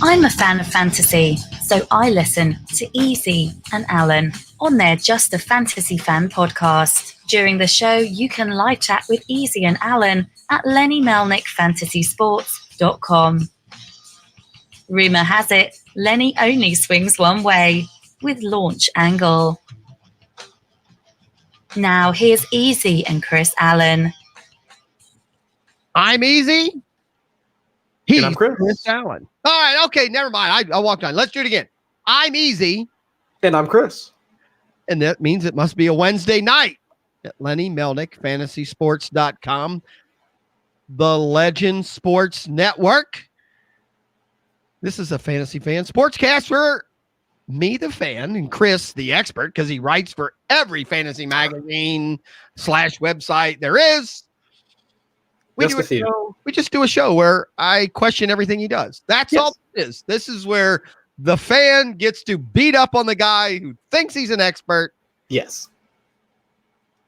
I'm a fan of fantasy, so I listen to Easy and Alan on their Just a Fantasy Fan podcast. During the show, you can live chat with Easy and Alan at LennyMelnickFantasySports.com. Rumour has it, Lenny only swings one way, with Launch Angle. Now here's Easy and Chris Allen. I'm Easy. He's And I'm Chris Allen. All right, okay, never mind. I walked on. Let's do it again. I'm Easy. And I'm Chris. And that means it must be a Wednesday night at Lenny Melnick FantasySports.com, the Legend Sports Network. This is a Fantasy Fan Sportscast for me, the fan, and Chris, the expert, because he writes for every fantasy magazine / website there is. We just do a show where I question everything he does. That's all it is. This is where the fan gets to beat up on the guy who thinks he's an expert. Yes.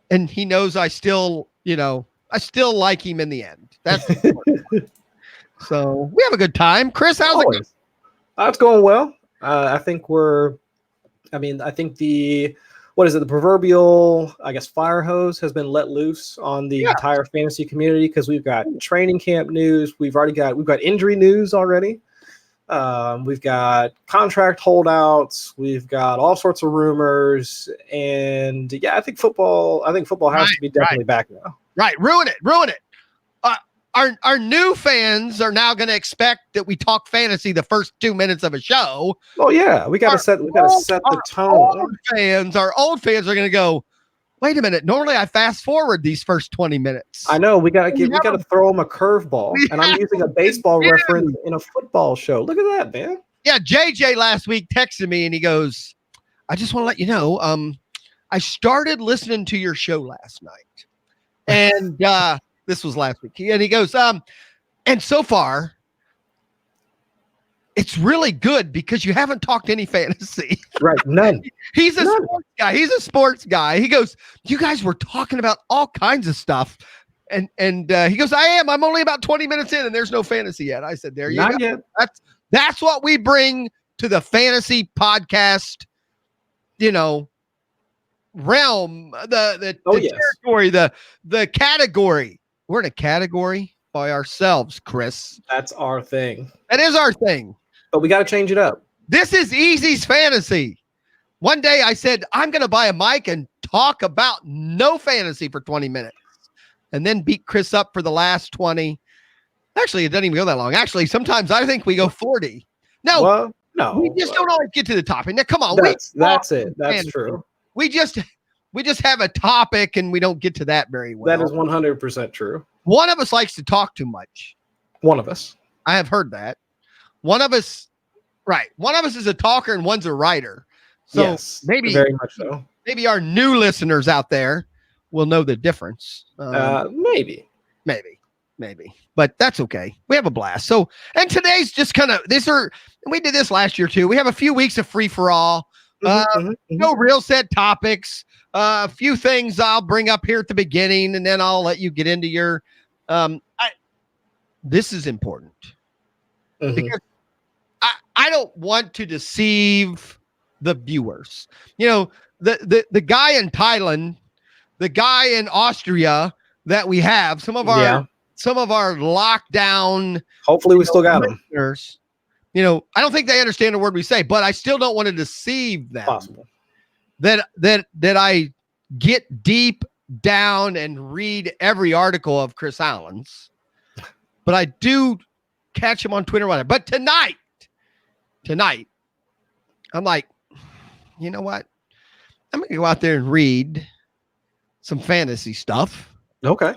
And he knows I still like him in the end. That's so we have a good time. Chris, how's it going? It's going well. I think the proverbial, fire hose has been let loose on the entire fantasy community, because we've got training camp news. We've got injury news already. We've got contract holdouts. We've got all sorts of rumors. And I think football has to be definitely back now. Right. Ruin it. Our new fans are now going to expect that we talk fantasy the first 2 minutes of a show. Oh yeah, we got to set the tone. Our old fans are going to go, wait a minute. Normally I fast forward these first 20 minutes. I know we got to throw them a curveball, and I'm using a baseball reference in a football show. Look at that, man. Yeah, JJ last week texted me and he goes, I just want to let you know, I started listening to your show last night, and this was last week. And he goes, and so far, it's really good because you haven't talked any fantasy. Right. None. He's a sports guy. He goes, you guys were talking about all kinds of stuff. And he goes, I'm only about 20 minutes in and there's no fantasy yet. I said, there you Not go. Yet. That's what we bring to the fantasy podcast, realm, the territory, the category. We're in a category by ourselves, Chris. That's our thing. That is our thing. But we got to change it up. This is Easy's fantasy. One day I said, I'm going to buy a mic and talk about no fantasy for 20 minutes and then beat Chris up for the last 20. Actually, it doesn't even go that long. Actually, sometimes I think we go 40. No, we just don't always get to the topic. Now, come on. That's it. That's true. We just have a topic and we don't get to that very well. That is 100% true. One of us likes to talk too much. One of us. I have heard that. One of us is a talker and one's a writer. So yes, maybe very much so. Maybe our new listeners out there will know the difference. Maybe. But that's okay. We have a blast. So, and today's just kind of we did this last year too. We have a few weeks of free for all. No real set topics. A few things I'll bring up here at the beginning, and then I'll let you get into your. This is important because I don't want to deceive the viewers. The guy in Thailand, the guy in Austria that we have, some of our lockdown. Hopefully, we still got them. I don't think they understand the word we say, but I still don't want to deceive them. Possible. That I get deep down and read every article of Chris Allen's, but I do catch him on Twitter. But tonight, I'm like, you know what? I'm going to go out there and read some fantasy stuff. Okay.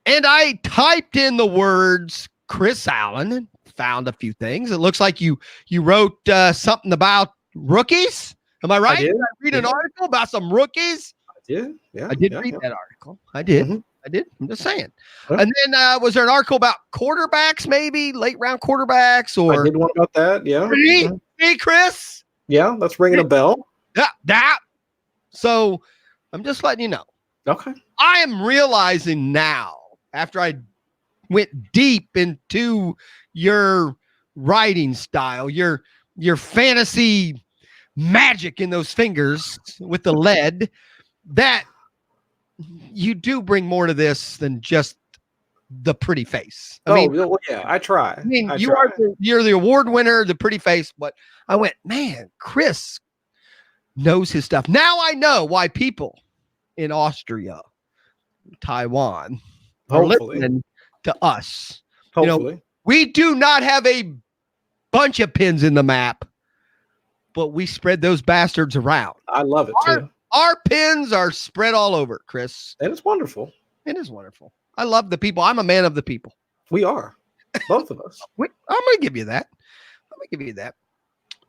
And I typed in the words Chris Allen and found a few things. It looks like you wrote something about rookies. Am I right? Did I read an article about some rookies? I did. Yeah. I did read that article. I did. Mm-hmm. I did. I'm just saying. Huh? And then was there an article about quarterbacks, maybe late round quarterbacks? Or I did one about that. Yeah. Me, Chris? Yeah, that's ringing a bell. That. So I'm just letting you know. Okay. I am realizing now, after I went deep into your writing style, your fantasy magic in those fingers with the lead, that you do bring more to this than just the pretty face. I mean, yeah, I try. I mean, you're the award winner, the pretty face, but I went, man, Chris knows his stuff. Now I know why people in Austria, Taiwan are listening to us. Hopefully. We do not have a bunch of pins in the map, but we spread those bastards around. I love it too. Our pins are spread all over, Chris. And it's wonderful. It is wonderful. I love the people. I'm a man of the people. We are. Both of us. I'm going to give you that.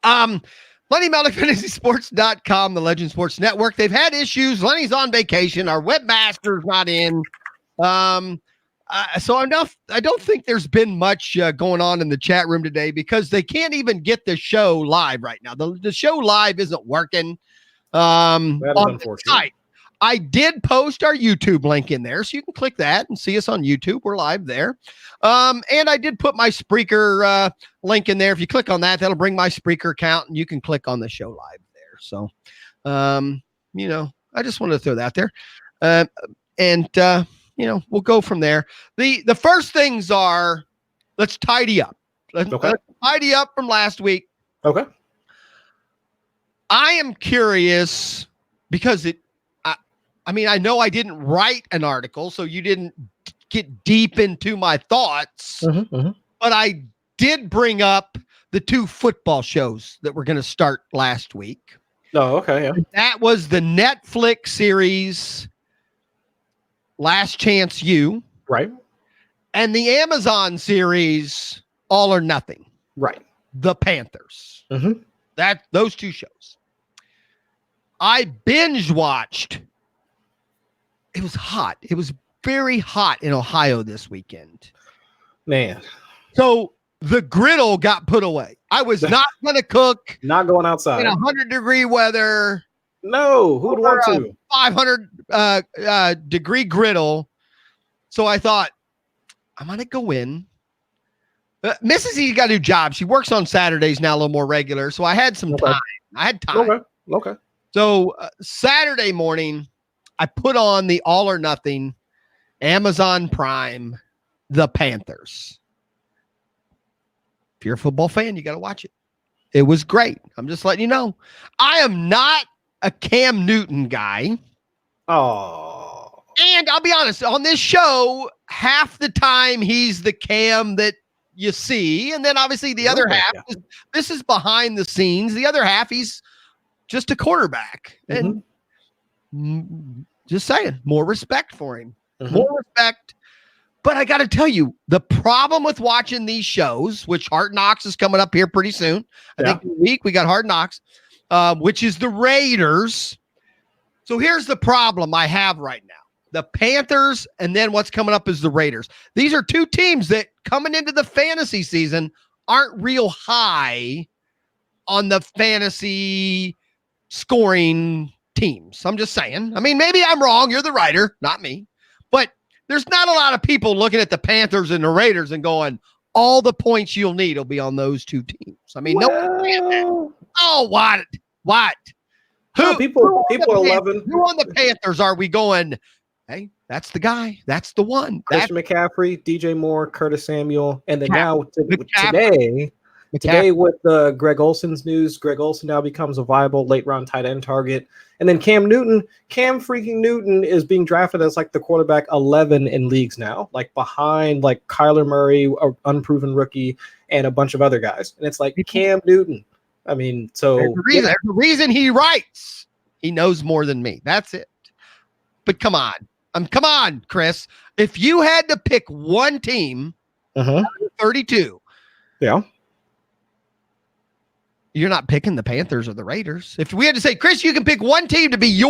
Lenny Melnick, FantasySports.com, the Legend Sports Network. They've had issues. Lenny's on vacation. Our webmaster's not in. So I don't think there's been much going on in the chat room today because they can't even get the show live right now. The show live isn't working on the site. I did post our YouTube link in there, so you can click that and see us on YouTube. We're live there. And I did put my Spreaker link in there. If you click on that, that'll bring my Spreaker account, and you can click on the show live there. So, I just wanted to throw that there. We'll go from there. The first things are, let's tidy up. Let's tidy up from last week. Okay. I am curious because I know I didn't write an article, so you didn't get deep into my thoughts, but I did bring up the 2 football shows that were going to start last week. Oh, okay. Yeah. That was the Netflix series Last Chance U. Right. And the Amazon series All or Nothing. Right. The Panthers. Those 2 shows. I binge watched. It was hot. It was very hot in Ohio this weekend. Man. So the griddle got put away. I was not going to cook. Not going outside. In 100-degree weather. No. Who would want to? 500 degree griddle. So I thought, I'm going to go in. Mrs. E's got a new job. She works on Saturdays now a little more regular. So I had some time. I had time. Okay. So Saturday morning, I put on the All or Nothing, Amazon Prime, The Panthers. If you're a football fan, you got to watch it. It was great. I'm just letting you know. I am not a Cam Newton guy. Oh. And I'll be honest, on this show, half the time he's the Cam that you see. And then obviously the other half, this is behind the scenes. The other half, he's just a quarterback. And just saying, more respect for him. More respect. But I got to tell you, the problem with watching these shows, which Hard Knocks is coming up here pretty soon. I think in a week we got Hard Knocks, which is the Raiders. So here's the problem I have right now. The Panthers, and then what's coming up is the Raiders. These are 2 teams that coming into the fantasy season aren't real high on the fantasy scoring teams. I'm just saying. I mean, maybe I'm wrong. You're the writer, not me. But there's not a lot of people looking at the Panthers and the Raiders and going, all the points you'll need will be on those 2 teams. I mean, no one can that. Oh, what? Who, people are loving. Who on the Panthers are we going, hey, that's the guy. That's the one. Christian McCaffrey, DJ Moore, Curtis Samuel. And then now today with Greg Olson's news, Greg Olson now becomes a viable late round tight end target. And then Cam freaking Newton is being drafted as like the quarterback 11 in leagues now, like behind like Kyler Murray, an unproven rookie, and a bunch of other guys. And it's like Cam Newton. I mean, so there's the reason he writes. He knows more than me. That's it. But come on, Chris. If you had to pick one team, 32, you're not picking the Panthers or the Raiders. If we had to say, Chris, you can pick one team to be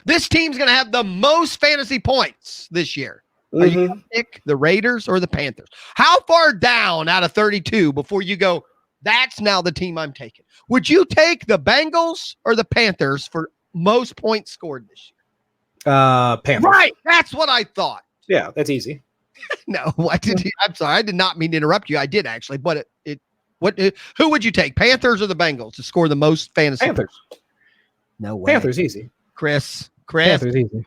this team's going to have the most fantasy points this year. Are you going to pick the Raiders or the Panthers? How far down out of 32 before you go, that's now the team I'm taking? Would you take the Bengals or the Panthers for most points scored this year? Panthers. Right. That's what I thought. Yeah, that's easy. No, I'm sorry. I did not mean to interrupt you. I did actually, but Who would you take, Panthers or the Bengals, to score the most fantasy? Panthers. No way. Panthers easy. Chris. Panthers easy.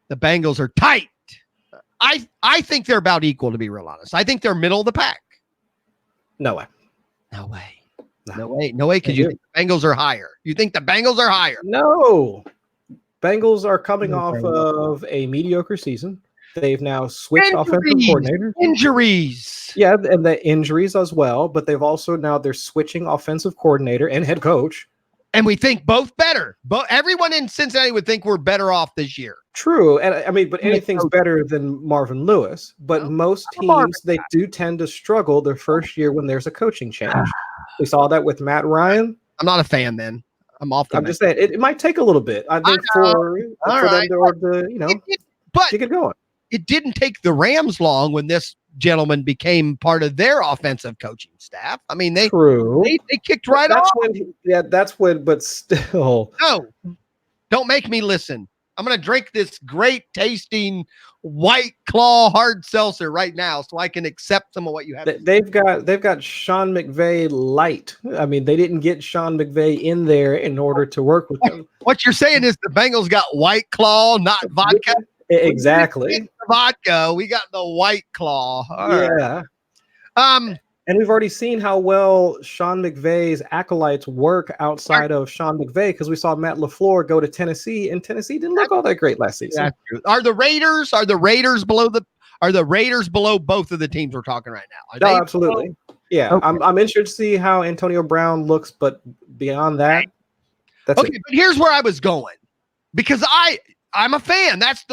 The Bengals are tight. I think they're about equal, to be real honest. I think they're middle of the pack. No way. No way. Because you think the Bengals are higher. You think the Bengals are higher? No. Bengals are coming off of a mediocre season. They've now switched offensive coordinator. Injuries. Yeah, and the injuries as well. But they're switching offensive coordinator and head coach. And we think both better. But everyone in Cincinnati would think we're better off this year. True. And I mean, but anything's better than Marvin Lewis. But most teams, they do tend to struggle their first year when there's a coaching change. We saw that with Matt Ryan. I'm not a fan then. I'm just saying it might take a little bit. I think for them to get it going. It didn't take the Rams long when this gentleman became part of their offensive coaching staff. I mean, they kicked right off. That's when, but still. No, don't make me listen. I'm going to drink this great tasting White Claw hard seltzer right now so I can accept some of what you have. They've got Sean McVay light. I mean, they didn't get Sean McVay in there in order to work with them. What you're saying is the Bengals got White Claw, not vodka? Exactly. The vodka. We got the White Claw. Yeah. And we've already seen how well Sean McVay's acolytes work outside of Sean McVay, because we saw Matt LaFleur go to Tennessee, and Tennessee didn't look all that great last season. Are the Raiders below both of the teams we're talking right now? No, absolutely. Yeah. Okay. I'm interested to see how Antonio Brown looks, but beyond that, that's okay. But here's where I was going, because I'm a fan. This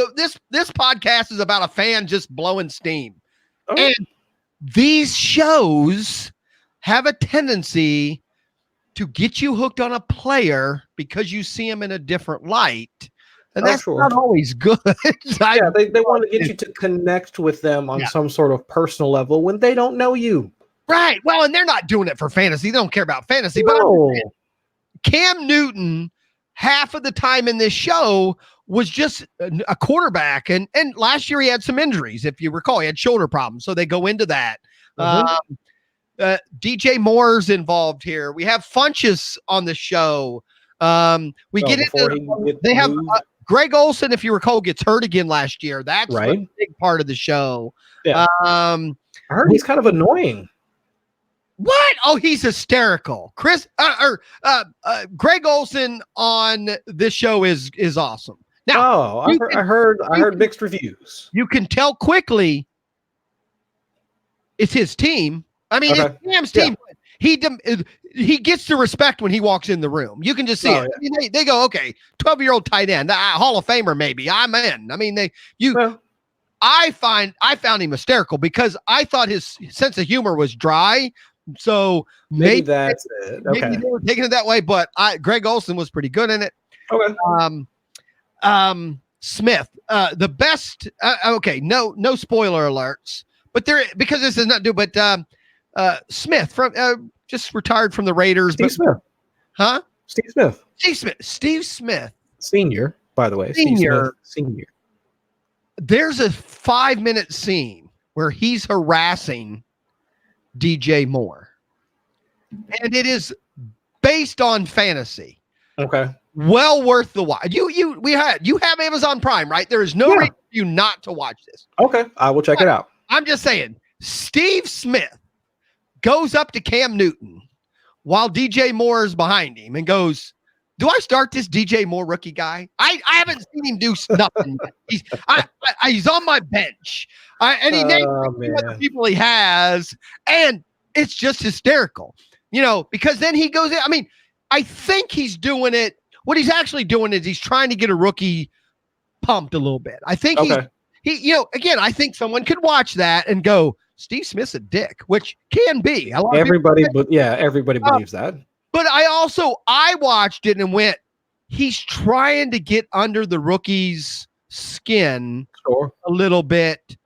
podcast is about a fan just blowing steam. Okay. And these shows have a tendency to get you hooked on a player because you see him in a different light. And that's not always good. Yeah, they want to get you to connect with them on some sort of personal level when they don't know you. Right. Well, and they're not doing it for fantasy. They don't care about fantasy. No. But Cam Newton, half of the time in this show, was just a quarterback. And last year he had some injuries. If you recall, he had shoulder problems. So they go into that. DJ Moore's involved here. We have Funches on the show. They have Greg Olsen, if you recall, gets hurt again last year. That's a big part of the show. Yeah. I heard he's kind of annoying. What? Oh, he's hysterical. Greg Olsen on this show is awesome. Now, I heard mixed reviews. You can tell quickly it's his team. I mean, it's Cam's team. He gets the respect when he walks in the room. You can just see it. I mean, they go, okay, 12-year-old tight end, Hall of Famer, maybe. I'm in. I mean, I found him hysterical because I thought his sense of humor was dry. So maybe that's it. Okay. Maybe they were taking it that way, but Greg Olsen was pretty good in it. Okay. Smith, the best. Okay, no spoiler alerts, but because this is not due. But Smith from just retired from the Raiders. Smith, huh? Steve Smith, Senior, by the way. Senior. There's a 5-minute scene where he's harassing DJ Moore, and it is based on fantasy. Okay. Well worth the watch. You have Amazon Prime, right? There is no reason for you not to watch this. Okay, I will check it out. I'm just saying, Steve Smith goes up to Cam Newton while DJ Moore is behind him and goes, "Do I start this DJ Moore rookie guy? I haven't seen him do nothing. He's on my bench." And he named the people he has, and it's just hysterical, because then he goes in. I mean, I think he's doing it. What he's actually doing is he's trying to get a rookie pumped a little bit. I think again, I think someone could watch that and go, Steve Smith's a dick, which can be. Everybody believes that. But I watched it and went, he's trying to get under the rookie's skin a little bit.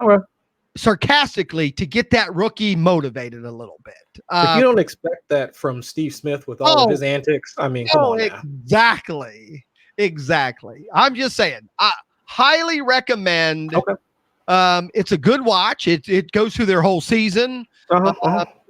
Sarcastically to get that rookie motivated a little bit. If you don't expect that from Steve Smith with all of his antics, I mean, come on now. Exactly. I'm just saying, I highly recommend. Okay. It's a good watch. It goes through their whole season.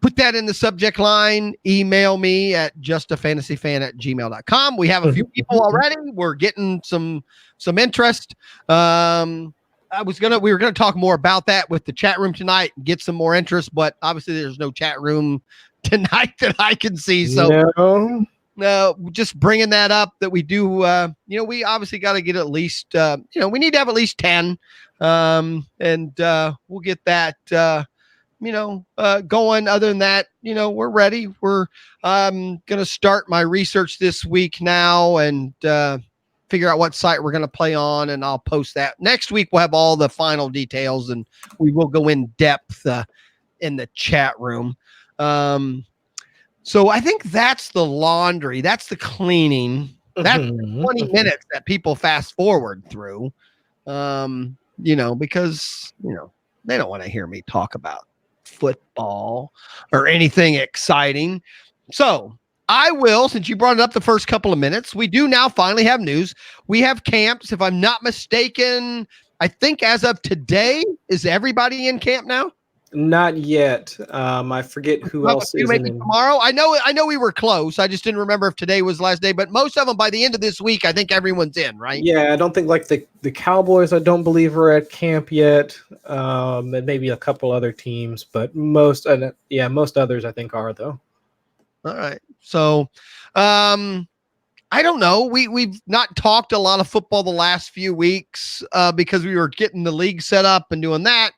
Put that in the subject line. Email me at justafantasyfan@gmail.com. We have a few people already. We're getting some interest. We were gonna talk more about that with the chat room tonight and get some more interest, but obviously there's no chat room tonight that I can see. So no, just bringing that up that we do. We obviously got to get at least. We need to have at least 10, and we'll get that. Going. Other than that, we're ready. We're gonna start my research this week now and figure out what site we're gonna play on, and I'll post that next week. We'll have all the final details, and we will go in depth in the chat room. So I think that's the laundry. That's the cleaning. That's the 20 minutes that people fast forward through. Because they don't want to hear me talk about football or anything exciting. So I will, since you brought it up the first couple of minutes, we do now finally have news. We have camps. If I'm not mistaken, I think as of today, is everybody in camp now? Not yet. I forget who else is in tomorrow. I know we were close. I just didn't remember if today was the last day, but most of them by the end of this week, I think everyone's in, right? Yeah, I don't think like the Cowboys, I don't believe are at camp yet. And maybe a couple other teams, but most others I think are though. All right. So, I don't know. We've not talked a lot of football the last few weeks because we were getting the league set up and doing that.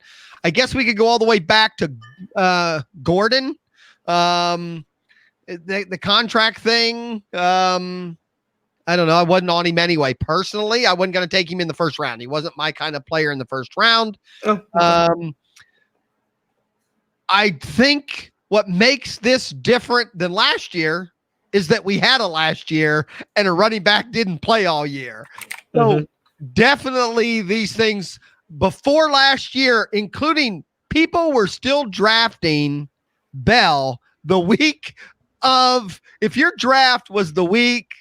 I guess we could go all the way back to Gordon, the contract thing. I don't know. I wasn't on him anyway. Personally, I wasn't going to take him in the first round. He wasn't my kind of player in the first round. I think what makes this different than last year is that we had a last year and a running back didn't play all year. So definitely these things before last year, including people were still drafting Bell the week of, if your draft was the week,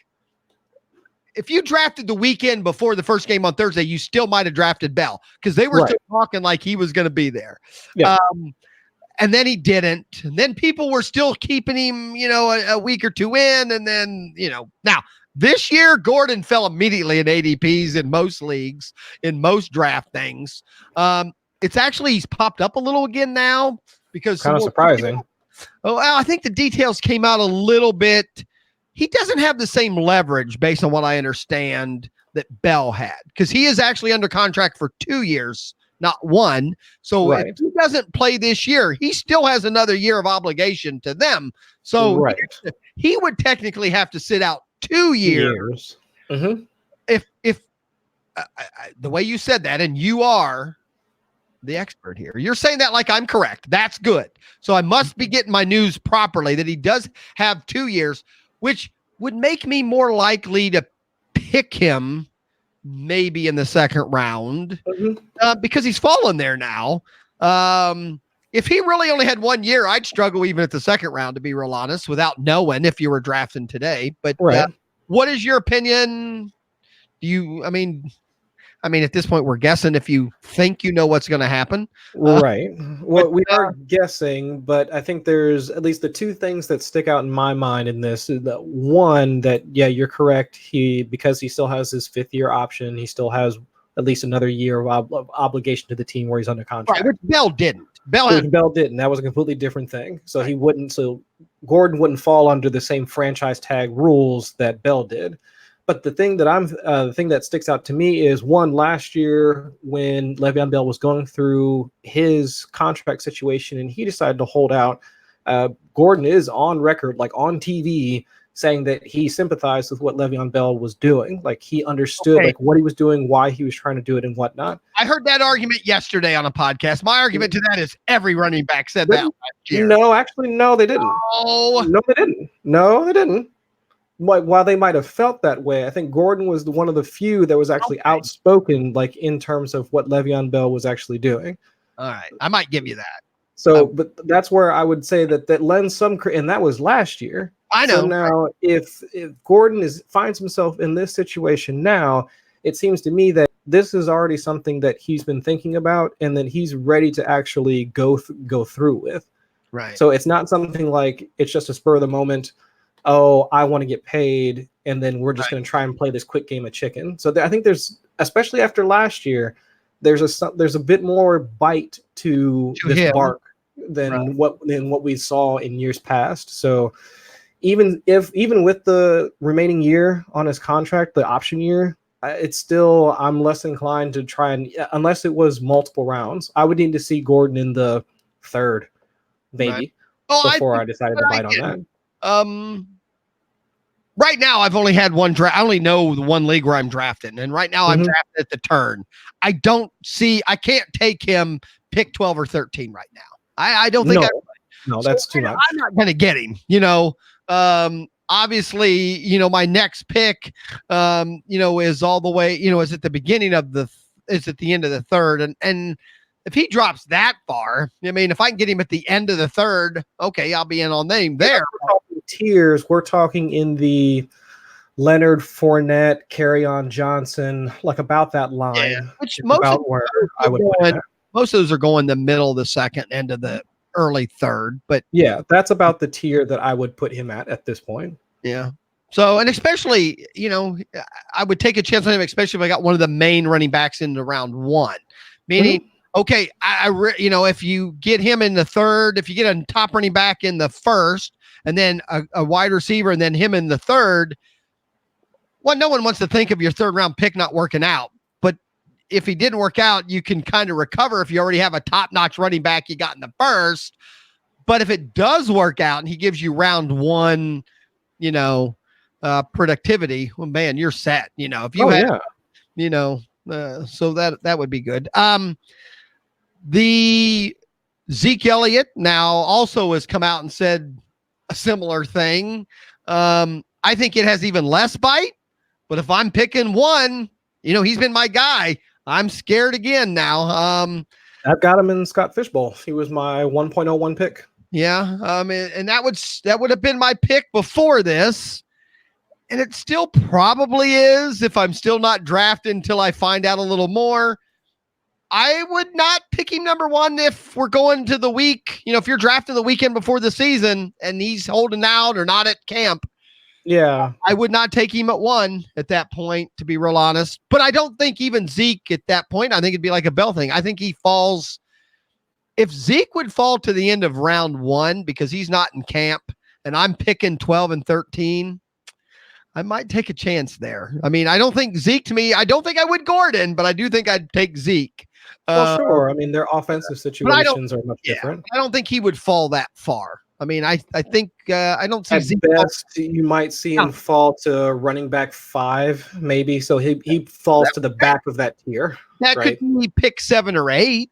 if you drafted the weekend before the first game on Thursday, you still might have drafted Bell because they were still talking like he was going to be there. Yeah. And then he didn't. And then people were still keeping him, a week or two in. And then, now this year, Gordon fell immediately in ADPs in most leagues, in most draft things. It's actually, he's popped up a little again now because kind of surprising. I think the details came out a little bit. He doesn't have the same leverage based on what I understand that Bell had because he is actually under contract for 2 years, not one. So if he doesn't play this year, he still has another year of obligation to them. So he would technically have to sit out 2 years. If the way you said that, and you are the expert here, you're saying that like I'm correct. That's good. So I must be getting my news properly that he does have 2 years, which would make me more likely to pick him maybe in the second round because he's fallen there now. If he really only had 1 year, I'd struggle even at the second round, to be real honest, without knowing if you were drafting today. But what is your opinion? I mean, at this point, we're guessing if you think you know what's going to happen. Well, we are guessing, but I think there's at least the two things that stick out in my mind in this. The one that, you're correct. Because he still has his 5th year option, he still has at least another year of obligation to the team where he's under contract. Right, which Bell didn't. Bell didn't. That was a completely different thing. So he wouldn't. So Gordon wouldn't fall under the same franchise tag rules that Bell did. But the thing that sticks out to me is one, last year when Le'Veon Bell was going through his contract situation and he decided to hold out, Gordon is on record, like on TV, saying that he sympathized with what Le'Veon Bell was doing. Like he understood like what he was doing, why he was trying to do it and whatnot. I heard that argument yesterday on a podcast. My argument to that is every running back said that last year. No, actually, no, they didn't. No, they didn't. While they might have felt that way, I think Gordon was one of the few that was actually outspoken, like in terms of what Le'Veon Bell was actually doing. All right. I might give you that. So, but that's where I would say that lends some, and that was last year. I know. So now, if Gordon finds himself in this situation now, it seems to me that this is already something that he's been thinking about and that he's ready to actually go through with. Right. So it's not something like it's just a spur of the moment. Oh, I want to get paid, and then we're just going to try and play this quick game of chicken. So I think there's, especially after last year, there's a bit more bite to this him. bark than what we saw in years past. So even with the remaining year on his contract, the option year, it's still, I'm less inclined to try and, unless it was multiple rounds, I would need to see Gordon in the third, maybe, before I decided to bite on that. Right now, I've only had one draft. I only know the one league where I'm drafting, and right now I'm drafted at the turn. I can't take him pick 12 or 13 right now. I don't think. No, that's too much. I'm not going to get him. Obviously, my next pick, is all the way, is at the beginning of is at the end of the third, and if he drops that far, I mean, if I can get him at the end of the third, okay, I'll be in on name there. We're talking tiers. We're talking in the Leonard Fournette, Kerryon Johnson, like about that line. Yeah, which most of those are going the middle of the second, end of the early third. But yeah, that's about the tier that I would put him at this point. Yeah. So, and especially, I would take a chance on him, especially if I got one of the main running backs into round one, meaning. Okay, if you get him in the third, if you get a top running back in the first, and then a wide receiver, and then him in the third, well, no one wants to think of your third round pick not working out. But if he didn't work out, you can kind of recover if you already have a top-notch running back you got in the first. But if it does work out and he gives you round one, productivity, well, man, you're set. If you so that would be good. The Zeke Elliott now also has come out and said a similar thing. I think it has even less bite, but if I'm picking one, he's been my guy. I'm scared again now. I've got him in Scott Fishbowl. He was my 1.01 pick. Yeah. And that would have been my pick before this. And it still probably is if I'm still not drafted until I find out a little more. I would not pick him number one if we're going to the week. If you're drafting the weekend before the season and he's holding out or not at camp. Yeah. I would not take him at one at that point, to be real honest. But I don't think even Zeke at that point, I think it'd be like a Bell thing. I think he falls. If Zeke would fall to the end of round one because he's not in camp and I'm picking 12 and 13, I might take a chance there. I mean, I don't think Zeke to me, I don't think I would Gordon, but I do think I'd take Zeke. Well, sure. I mean, their offensive situations are much different. I don't think he would fall that far. I mean, I think I don't see at Zeke best you might see him fall to running back 5, maybe. So he falls to the back of that tier. That could be pick 7 or 8.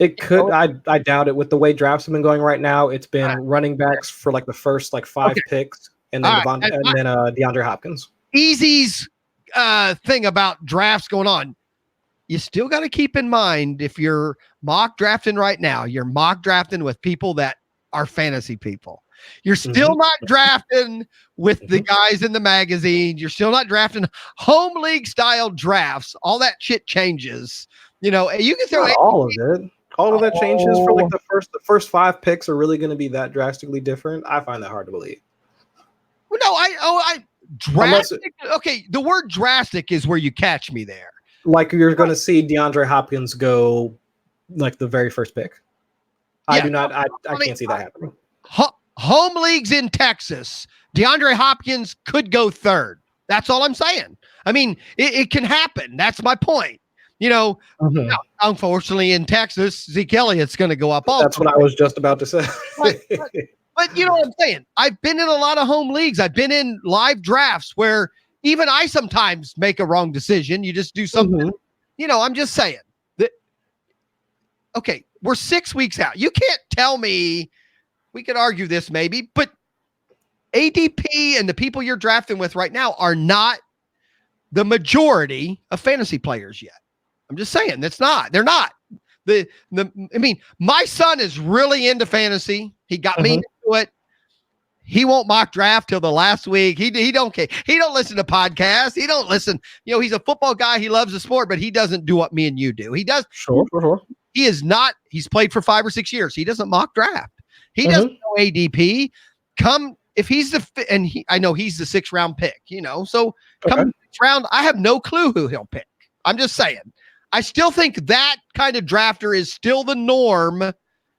It could. I doubt it. With the way drafts have been going right now, it's been running backs for like the first 5 picks, and then DeAndre Hopkins. Easy's thing about drafts going on. You still got to keep in mind, if you're mock drafting right now, you're mock drafting with people that are fantasy people. You're still not drafting with the guys in the magazine. You're still not drafting home league style drafts. All that shit changes. You can throw all of it. All of that changes for the first 5 picks are really going to be that drastically different. I find that hard to believe. Well, no, drastic. Okay, the word drastic is where you catch me there. Like you're going to see DeAndre Hopkins go like the very first pick. I do not. I can't see that happening. Home leagues in Texas, DeAndre Hopkins could go third. That's all I'm saying. I mean, it can happen. That's my point. Unfortunately, in Texas, Zeke Elliott's going to go up. That's what I was just about to say. But you know what I'm saying? I've been in a lot of home leagues. I've been in live drafts where even I sometimes make a wrong decision. You just do something. I'm just saying that. Okay, we're 6 weeks out. You can't tell me. We could argue this maybe, but ADP and the people you're drafting with right now are not the majority of fantasy players yet. I'm just saying that's not. They're not. I mean, my son is really into fantasy. He got me into it. He won't mock draft till the last week. He don't care. He don't listen to podcasts. He don't listen. He's a football guy. He loves the sport, but he doesn't do what me and you do. He does. Sure. He is not. He's played for 5 or 6 years. He doesn't mock draft. He doesn't know ADP. If he's I know he's the 6th round pick, so come the 6th round, I have no clue who he'll pick. I'm just saying. I still think that kind of drafter is still the norm,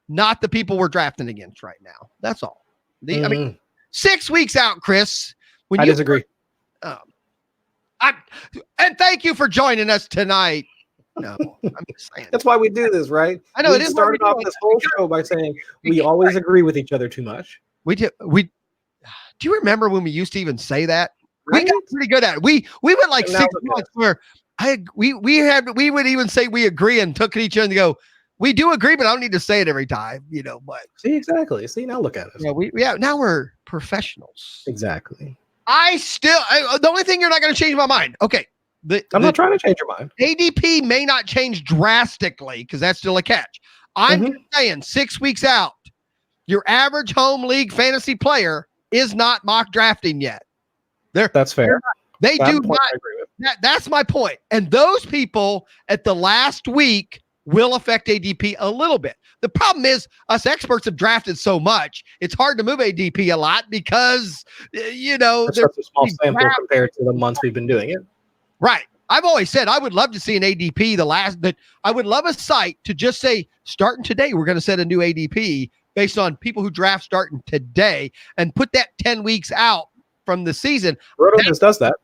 not the people we're drafting against right now. That's all. I mean, 6 weeks out, Chris. I disagree. And thank you for joining us tonight. No, I'm just saying. That's why we do this, right? I know we started off this whole show by saying we always agree with each other too much. We do you remember when we used to even say that? Right? We got pretty good at it. We went like 6 months where we would even say we agree and took at each other and go, we do agree, but I don't need to say it every time, but see, exactly. See, now look at us. Now we're professionals. Exactly. The only thing you're not going to change my mind. Okay. I'm not trying to change your mind. ADP may not change drastically because that's still a catch. I'm just saying 6 weeks out, your average home league fantasy player is not mock drafting yet. That's fair. They do not. That's my point. And those people at the last week will affect ADP a little bit. The problem is us experts have drafted so much. It's hard to move ADP a lot because, there's such a small sample compared to the months we've been doing it. Right. I've always said I would love to see an ADP I would love a site to just say starting today, we're going to set a new ADP based on people who draft starting today and put that 10 weeks out from the season. RotoViz does that.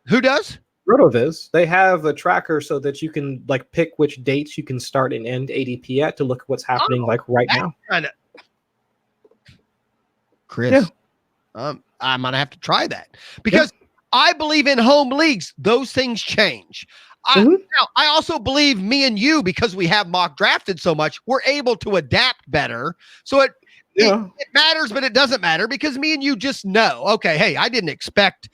Who does? RotoViz. They have a tracker so that you can pick which dates you can start and end ADP at to look at what's happening right now. Chris, I'm going to have to try that because I believe in home leagues, those things change. Now, I also believe me and you, because we have mock drafted so much, we're able to adapt better. So it matters, but it doesn't matter because me and you just know, okay, hey, I didn't expect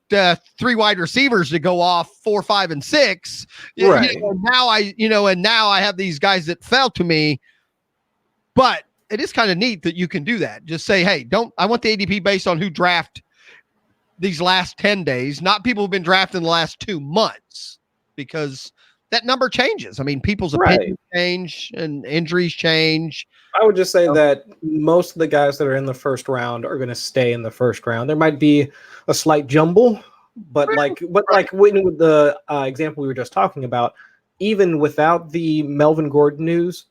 3 wide receivers to go off 4, 5, and 6. Right. Now I have these guys that fell to me, but it is kind of neat that you can do that. Just say, hey, I want the ADP based on who draft these last 10 days, not people who've been drafted in the last 2 months, because that number changes. I mean, people's opinions change and injuries change. I would just say that most of the guys that are in the first round are going to stay in the first round. There might be a slight jumble, but with the example we were just talking about, even without the Melvin Gordon news,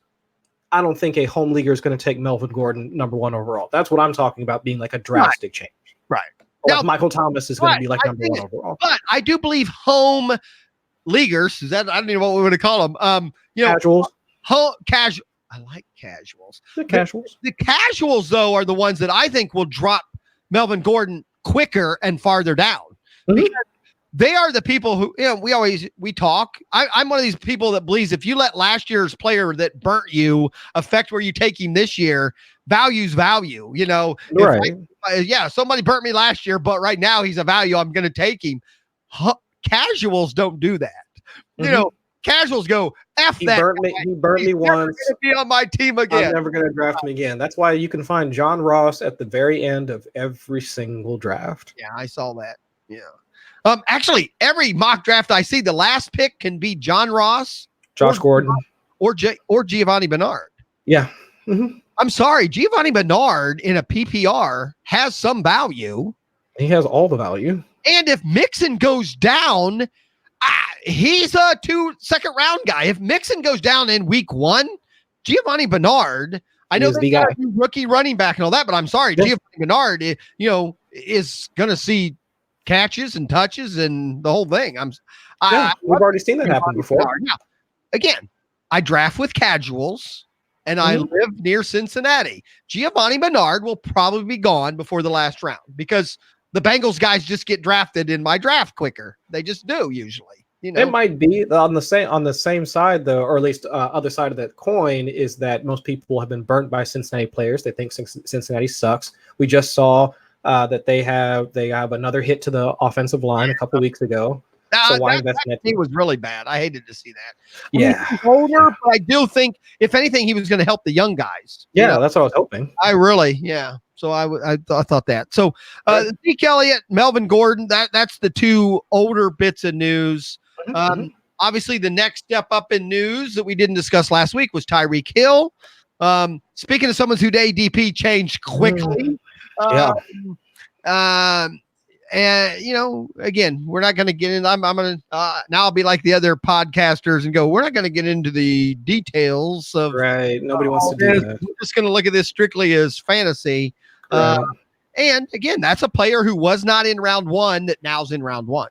I don't think a home leaguer is going to take Melvin Gordon number 1 overall. That's what I'm talking about being like a drastic change. Right. Now, Michael Thomas is going to be like number 1 overall. But I do believe home leaguers, I don't even know what we want to call them. Casuals. I like casuals. The casuals. The casuals, though, are the ones that I think will drop Melvin Gordon quicker and farther down. Because they are the people who, we talk. I'm one of these people that believes if you let last year's player that burnt you affect where you take him this year, value's value. Right. Somebody burnt me last year, but right now he's a value. I'm going to take him. Casuals don't do that. Casuals go, F he that. He burnt me once. He's never going to be on my team again. I'm never going to draft him again. That's why you can find John Ross at the very end of every single draft. Yeah, I saw that. Yeah. Actually, every mock draft I see, the last pick can be John Ross, Josh Gordon, or Giovanni Bernard. Yeah. I'm sorry, Giovanni Bernard in a PPR has some value. He has all the value. And if Mixon goes down, he's a 2nd round guy. If Mixon goes down in week 1, Giovanni Bernard, I know they got a rookie running back and all that, but I'm sorry, Giovanni Bernard, is going to see catches and touches and the whole thing. We've already seen that happen before. Now, again, I draft with casuals and I live near Cincinnati. Giovanni Bernard will probably be gone before the last round because the Bengals guys just get drafted in my draft quicker. They just do usually. It might be on the same side though, or at least other side of that coin is that most people have been burnt by Cincinnati players. They think Cincinnati sucks. We just saw that they have another hit to the offensive line a couple weeks ago. So why invest in that team? He was really bad. I hated to see that. Yeah. Older, but I do think if anything, he was going to help the young guys. Yeah, that's what I was hoping. So I thought that. So Zeke Elliott, Melvin Gordon, that's the 2 older bits of news. Obviously, the next step up in news that we didn't discuss last week was Tyreek Hill. Speaking of someone whose ADP changed quickly, Yeah. And again, we're not going to get in. I'm going to now I'll be like the other podcasters and go, we're not going to get into the details of Right. Nobody wants to do this. that. We're just going to look at this strictly as fantasy. Right. And again, that's a player who was not in round one that now's in round one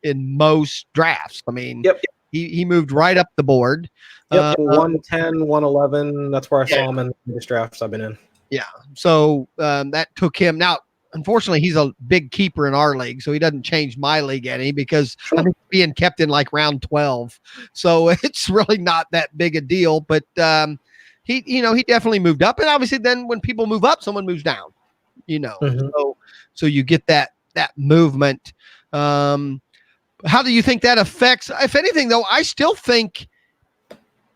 in most drafts. I mean, Yep. he moved right up the board. Yep. 110, 111. That's where I saw him in the drafts I've been in. Yeah. So that took him. Now, unfortunately, he's a big keeper in our league, so he doesn't change my league any because I'm being kept in like round 12. So it's really not that big a deal. But he definitely moved up, and obviously, then when people move up, someone moves down. So you get that movement. How do you think that affects? If anything, though, I still think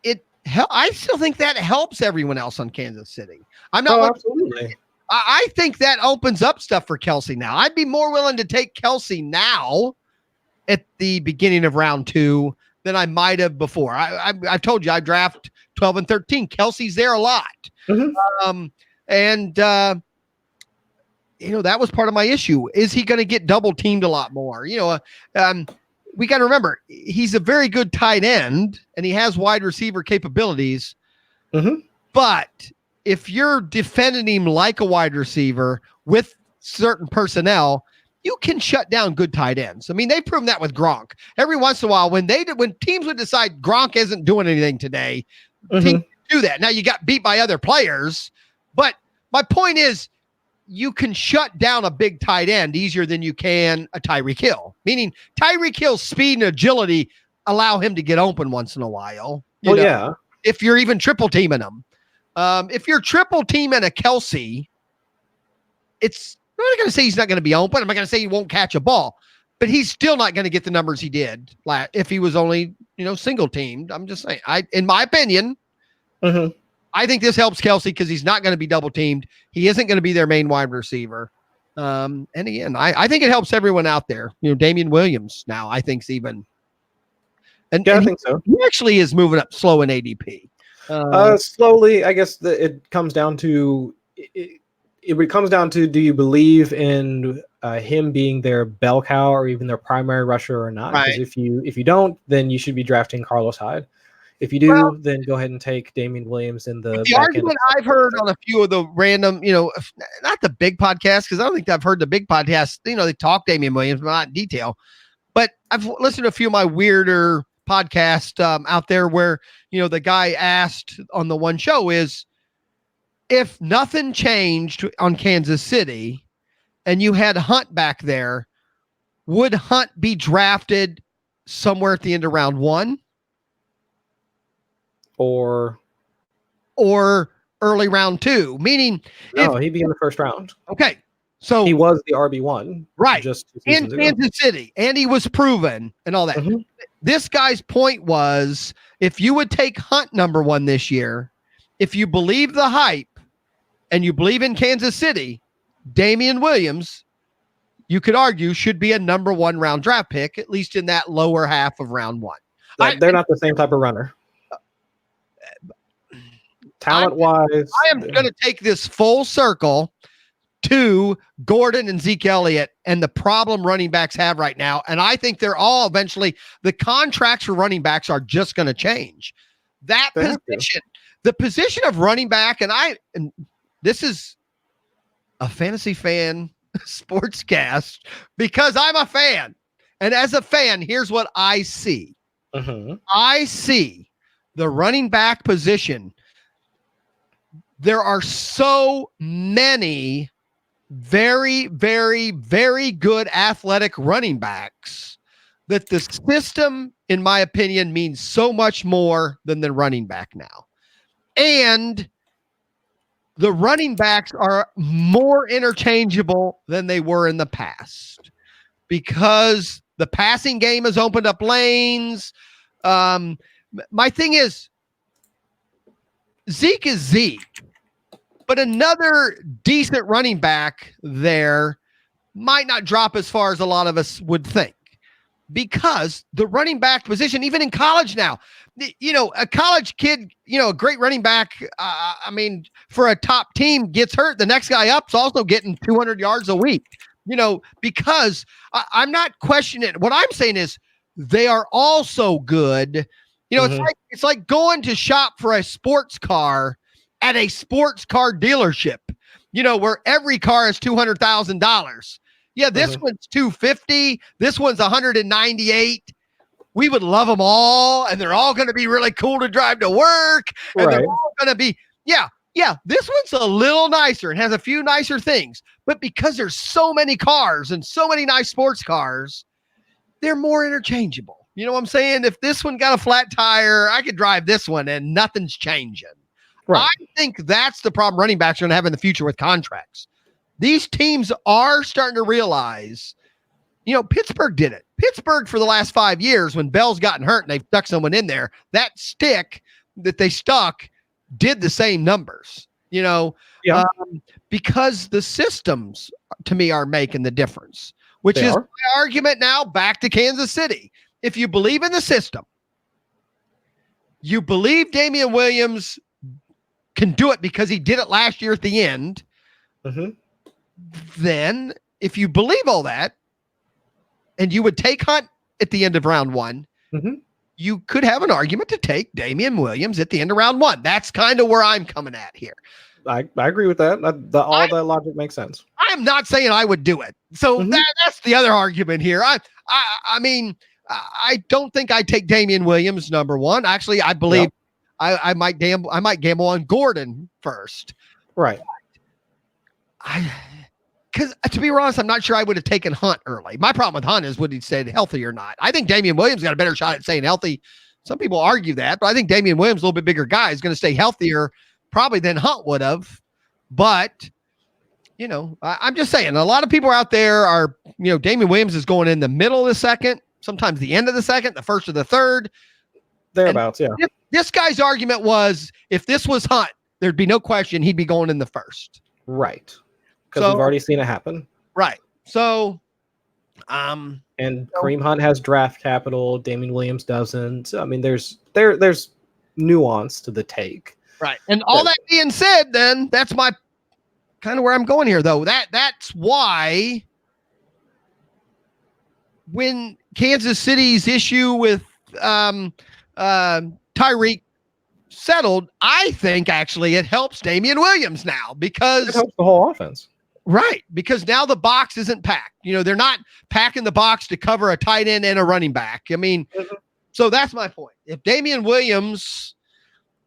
that helps everyone else on Kansas City. I'm not. Absolutely. I think that opens up stuff for Kelsey now. I'd be more willing to take Kelsey now at the beginning of round 2 than I might have before. I've told you I draft 12 and 13. Kelsey's there a lot. Mm-hmm. That was part of my issue. Is he going to get double teamed a lot more? We got to remember he's a very good tight end and he has wide receiver capabilities. Mm-hmm. But if you're defending him like a wide receiver with certain personnel, you can shut down good tight ends. I mean, they've proven that with Gronk. Every once in a while, when teams would decide Gronk isn't doing anything today, teams do that. Now you got beat by other players, but my point is you can shut down a big tight end easier than you can a Tyreek Hill. Meaning Tyreek Hill's speed and agility allow him to get open once in a while. Yeah. If you're even triple teaming him. If you're triple teaming a Kelsey, I'm not going to say he's not going to be open. I'm not going to say he won't catch a ball, but he's still not going to get the numbers he did if he was only, single teamed. I'm just saying, in my opinion, I think this helps Kelsey because he's not going to be double teamed. He isn't going to be their main wide receiver. And again, I think it helps everyone out there. Damian Williams now I think's even. And I think so. He actually is moving up slow in ADP. Slowly, I guess it comes down to do you believe in him being their bell cow or even their primary rusher or not? Because if you don't, then you should be drafting Carlos Hyde. If you do, then go ahead and take Damian Williams in the argument I've heard on a few of the random, not the big podcasts, because I don't think I've heard the big podcasts. They talk Damian Williams, but not in detail. But I've listened to a few of my weirder podcast out there where the guy asked on the one show is if nothing changed on Kansas City and you had Hunt back there, would Hunt be drafted somewhere at the end of round 1 or early round 2? Meaning he'd be in the first round. Okay, so he was the RB1 right just in Kansas City and he was proven and all that. This guy's point was, if you would take Hunt number 1 this year, if you believe the hype and you believe in Kansas City, Damian Williams, you could argue, should be a number 1 round draft pick, at least in that lower half of round 1. They're not the same type of runner. Talent-wise. I am going to take this full circle to Gordon and Zeke Elliott and the problem running backs have right now. And I think they're all eventually, the contracts for running backs are just going to change. That position, the position of running back, and this is a fantasy fan sportscast because I'm a fan. And as a fan, here's what I see. I see the running back position. There are so many very, very, very good athletic running backs that the system, in my opinion, means so much more than the running back now. And the running backs are more interchangeable than they were in the past because the passing game has opened up lanes. My thing is, Zeke is Zeke. But another decent running back there might not drop as far as a lot of us would think. because the running back position, even in college now, a college kid, a great running back, for a top team gets hurt. The next guy up's also getting 200 yards a week, because I'm not questioning it. What I'm saying is they are also good. It's like going to shop for a sports car at a sports car dealership, where every car is $200,000. Yeah, this one's $250. This one's $198. We would love them all, and they're all going to be really cool to drive to work, and they're all going to be, this one's a little nicer and has a few nicer things. But because there's so many cars and so many nice sports cars, they're more interchangeable. You know what I'm saying? If this one got a flat tire, I could drive this one and nothing's changing. Right. I think that's the problem running backs are going to have in the future with contracts. These teams are starting to realize, Pittsburgh did it. Pittsburgh for the last 5 years, when Bell's gotten hurt and they've stuck someone in there, that stick that they stuck did the same numbers, because the systems to me are making the difference, which is my argument now back to Kansas City. If you believe in the system, you believe Damian Williams can do it because he did it last year at the end. Then if you believe all that and you would take Hunt at the end of round one, you could have an argument to take Damian Williams at the end of round one. That's kind of where I'm coming at here. I agree with that. That logic makes sense. I'm not saying I would do it. So that's the other argument here. I mean, I don't think I'd take Damian Williams number one. Actually, I believe I might gamble on Gordon first. Right. Because to be honest, I'm not sure I would have taken Hunt early. My problem with Hunt is would he stay healthy or not. I think Damian Williams got a better shot at staying healthy. Some people argue that, but I think Damian Williams, a little bit bigger guy, is going to stay healthier probably than Hunt would have. But, I'm just saying, a lot of people out there are, Damian Williams is going in the middle of the second, sometimes the end of the second, the first or the third. Thereabouts, yeah. This guy's argument was, if this was Hunt, there'd be no question he'd be going in the first. Right. Because we've already seen it happen. Right. So, and Kareem Hunt has draft capital. Damian Williams doesn't. I mean, there's nuance to the take. Right. And all that being said, then that's my kind of where I'm going here, though. That's why when Kansas City's issue with Tyreek settled, I think actually it helps Damian Williams now because it helps the whole offense. Right. Because now the box isn't packed. They're not packing the box to cover a tight end and a running back. I mean, so that's my point. If Damian Williams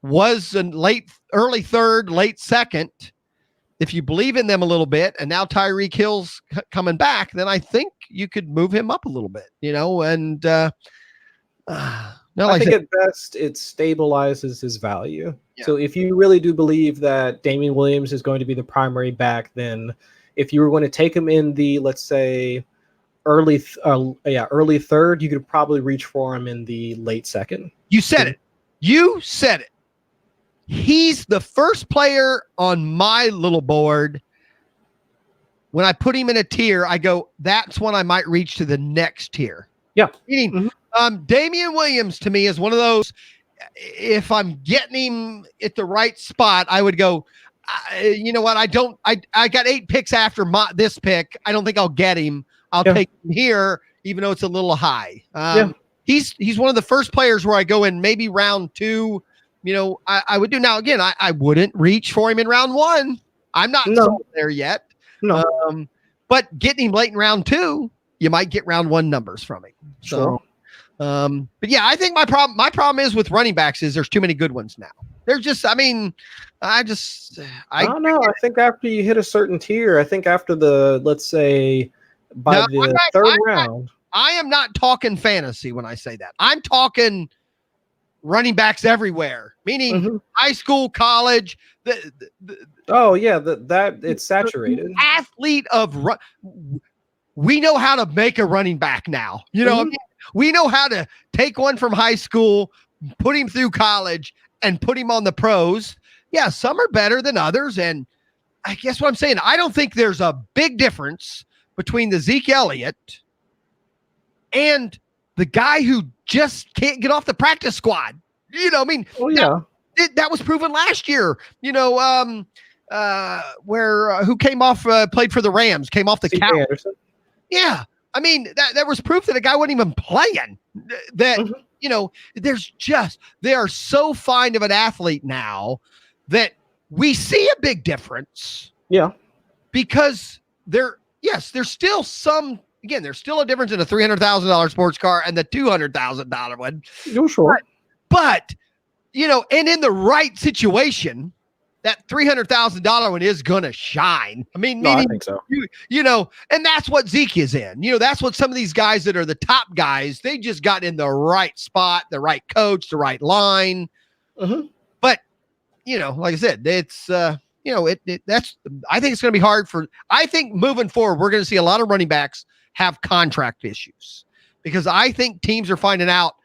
was a early third, late second, if you believe in them a little bit, and now Tyreek Hill's coming back, then I think you could move him up a little bit, and I think at best it stabilizes his value. Yeah. So if you really do believe that Damian Williams is going to be the primary back, then if you were going to take him in the, let's say, early third, you could probably reach for him in the late second. You said it. He's the first player on my little board. When I put him in a tier, I go, that's when I might reach to the next tier. Yeah. Meaning, Damian Williams to me is one of those, if I'm getting him at the right spot, I would go, you know what? I got 8 picks after this pick. I don't think I'll get him. I'll take him here, even though it's a little high. He's one of the first players where I go in maybe round 2. I would do now again. I wouldn't reach for him in round 1. I'm not sold there yet. No. But getting him late in round 2, you might get round 1 numbers from him. Sure. But yeah, I think my problem is with running backs is there's too many good ones now. They're just, I don't know. I think after you hit a certain tier, I think after the, let's say by the third round. I am not talking fantasy when I say that. I'm talking running backs everywhere, meaning high school, college. It's saturated. Athlete of we know how to make a running back now. We know how to take one from high school, put him through college, and put him on the pros. Yeah, some are better than others. And I guess what I'm saying, I don't think there's a big difference between the Zeke Elliott and the guy who just can't get off the practice squad. I mean, that was proven last year. Who came off, played for the Rams, came off the couch. Yeah. I mean, that was proof that a guy wasn't even playing. That, they are so fine of an athlete now that we see a big difference. Yeah. Because there's still there's still a difference in a $300,000 sports car and the $200,000 one. No, sure. But, and in the right situation, that $300,000 one is going to shine. I mean, I think so. And that's what Zeke is in. That's what some of these guys that are the top guys, they just got in the right spot, the right coach, the right line. Mm-hmm. But, like I said, it's, I think it's going to be hard I think moving forward, we're going to see a lot of running backs have contract issues because I think teams are finding out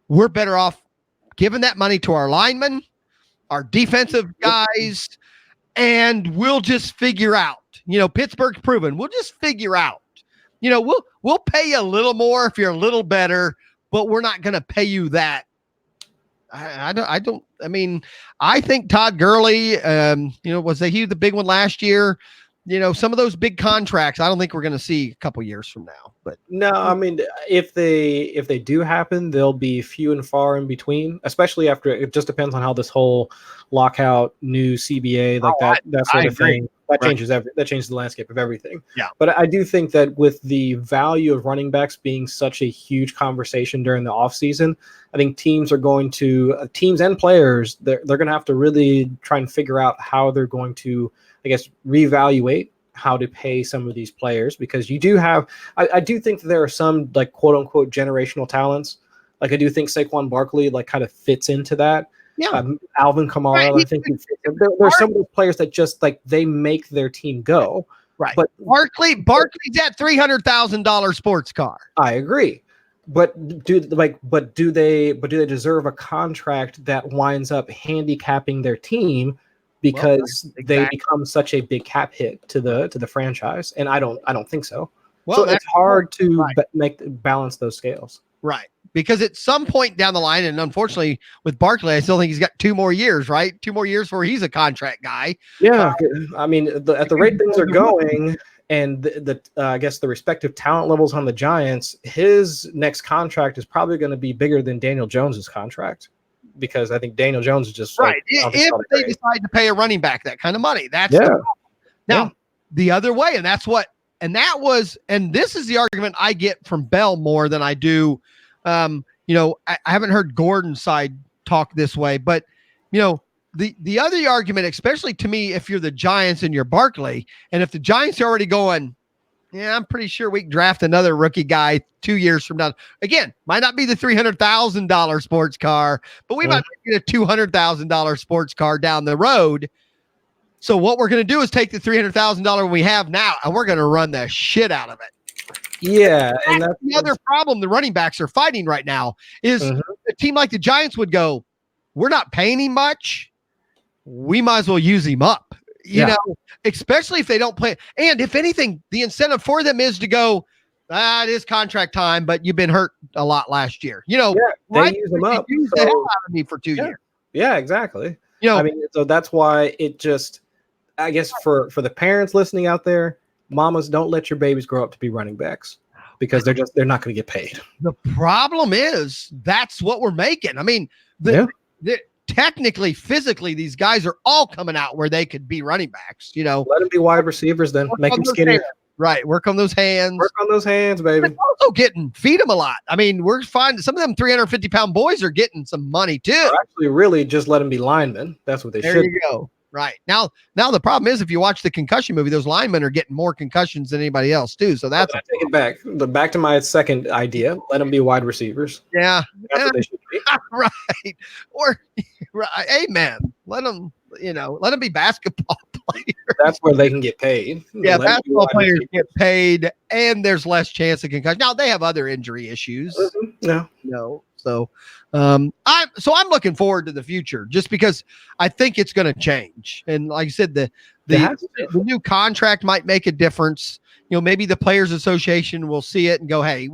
we're better off giving that money to our linemen, our defensive guys, and we'll just figure out, Pittsburgh's proven we'll just figure out, we'll pay you a little more if you're a little better, but we're not going to pay you that. I think Todd Gurley, was he the big one last year? Some of those big contracts, I don't think we're going to see a couple years from now. But no, I mean, if they do happen, they'll be few and far in between. Especially after it just depends on how this whole lockout, new CBA, that sort of thing. That changes that changes the landscape of everything. Yeah. But I do think that with the value of running backs being such a huge conversation during the offseason, I think teams and players, they're going to have to really try and figure out how they're going to, I guess, reevaluate how to pay some of these players, because you do have, I do think that there are some like quote unquote generational talents. Like I do think Saquon Barkley kind of fits into that. Yeah. Alvin Kamara, I think there are some of those players that just they make their team go. Right. But Barkley's that $300,000 sports car. I agree. But do they deserve a contract that winds up handicapping their team because they become such a big cap hit to the franchise? And I don't think so. Well, so it's hard to balance those scales. Right. Because at some point down the line, and unfortunately with Barkley, I still think he's got 2 more years, right? 2 more years before he's a contract guy. Yeah. I mean, at the rate things are going, and I guess the respective talent levels on the Giants, his next contract is probably going to be bigger than Daniel Jones's contract, because I think Daniel Jones is just right. If they decide to pay a running back that kind of money, that's the other way, and this is the argument I get from Bell more than I do. I haven't heard Gordon's side talk this way, but the other argument, especially to me, if you're the Giants and you're Barkley, and if the Giants are already going, I'm pretty sure we can draft another rookie guy 2 years from now. Again, might not be the $300,000 sports car, but we might get a $200,000 sports car down the road. So what we're going to do is take the $300,000 we have now, and we're going to run the shit out of it. Yeah, and that's the other problem the running backs are fighting right now is a team like the Giants would go, we're not paying him much. We might as well use him up, you know, especially if they don't play. And if anything, the incentive for them is to go, it is contract time, but you've been hurt a lot last year. They use them up. Use the hell out of me for 2 years. Yeah, exactly. I mean, so that's why it just, I guess for the parents listening out there, mamas, don't let your babies grow up to be running backs, because they're not going to get paid. The problem is that's what we're making. I mean, technically, physically, these guys are all coming out where they could be running backs. Let them be wide receivers, then make them skinny. Right, work on those hands. Work on those hands, baby. But also feed them a lot. I mean, we're finding some of them 350-pound boys are getting some money too. Or actually, really, just let them be linemen. That's what they should. There you go. Right. Now the problem is, if you watch the concussion movie, those linemen are getting more concussions than anybody else too. So that's I take it back. Back to my second idea. Let them be wide receivers. Yeah. That's what they should be. Right. Or amen. Let them be basketball players. That's where they can get paid. Yeah, basketball players get paid, and there's less chance of concussion. Now they have other injury issues. So I'm looking forward to the future, just because I think it's going to change. And like I said, the new contract might make a difference. Maybe the Players Association will see it and go, hey,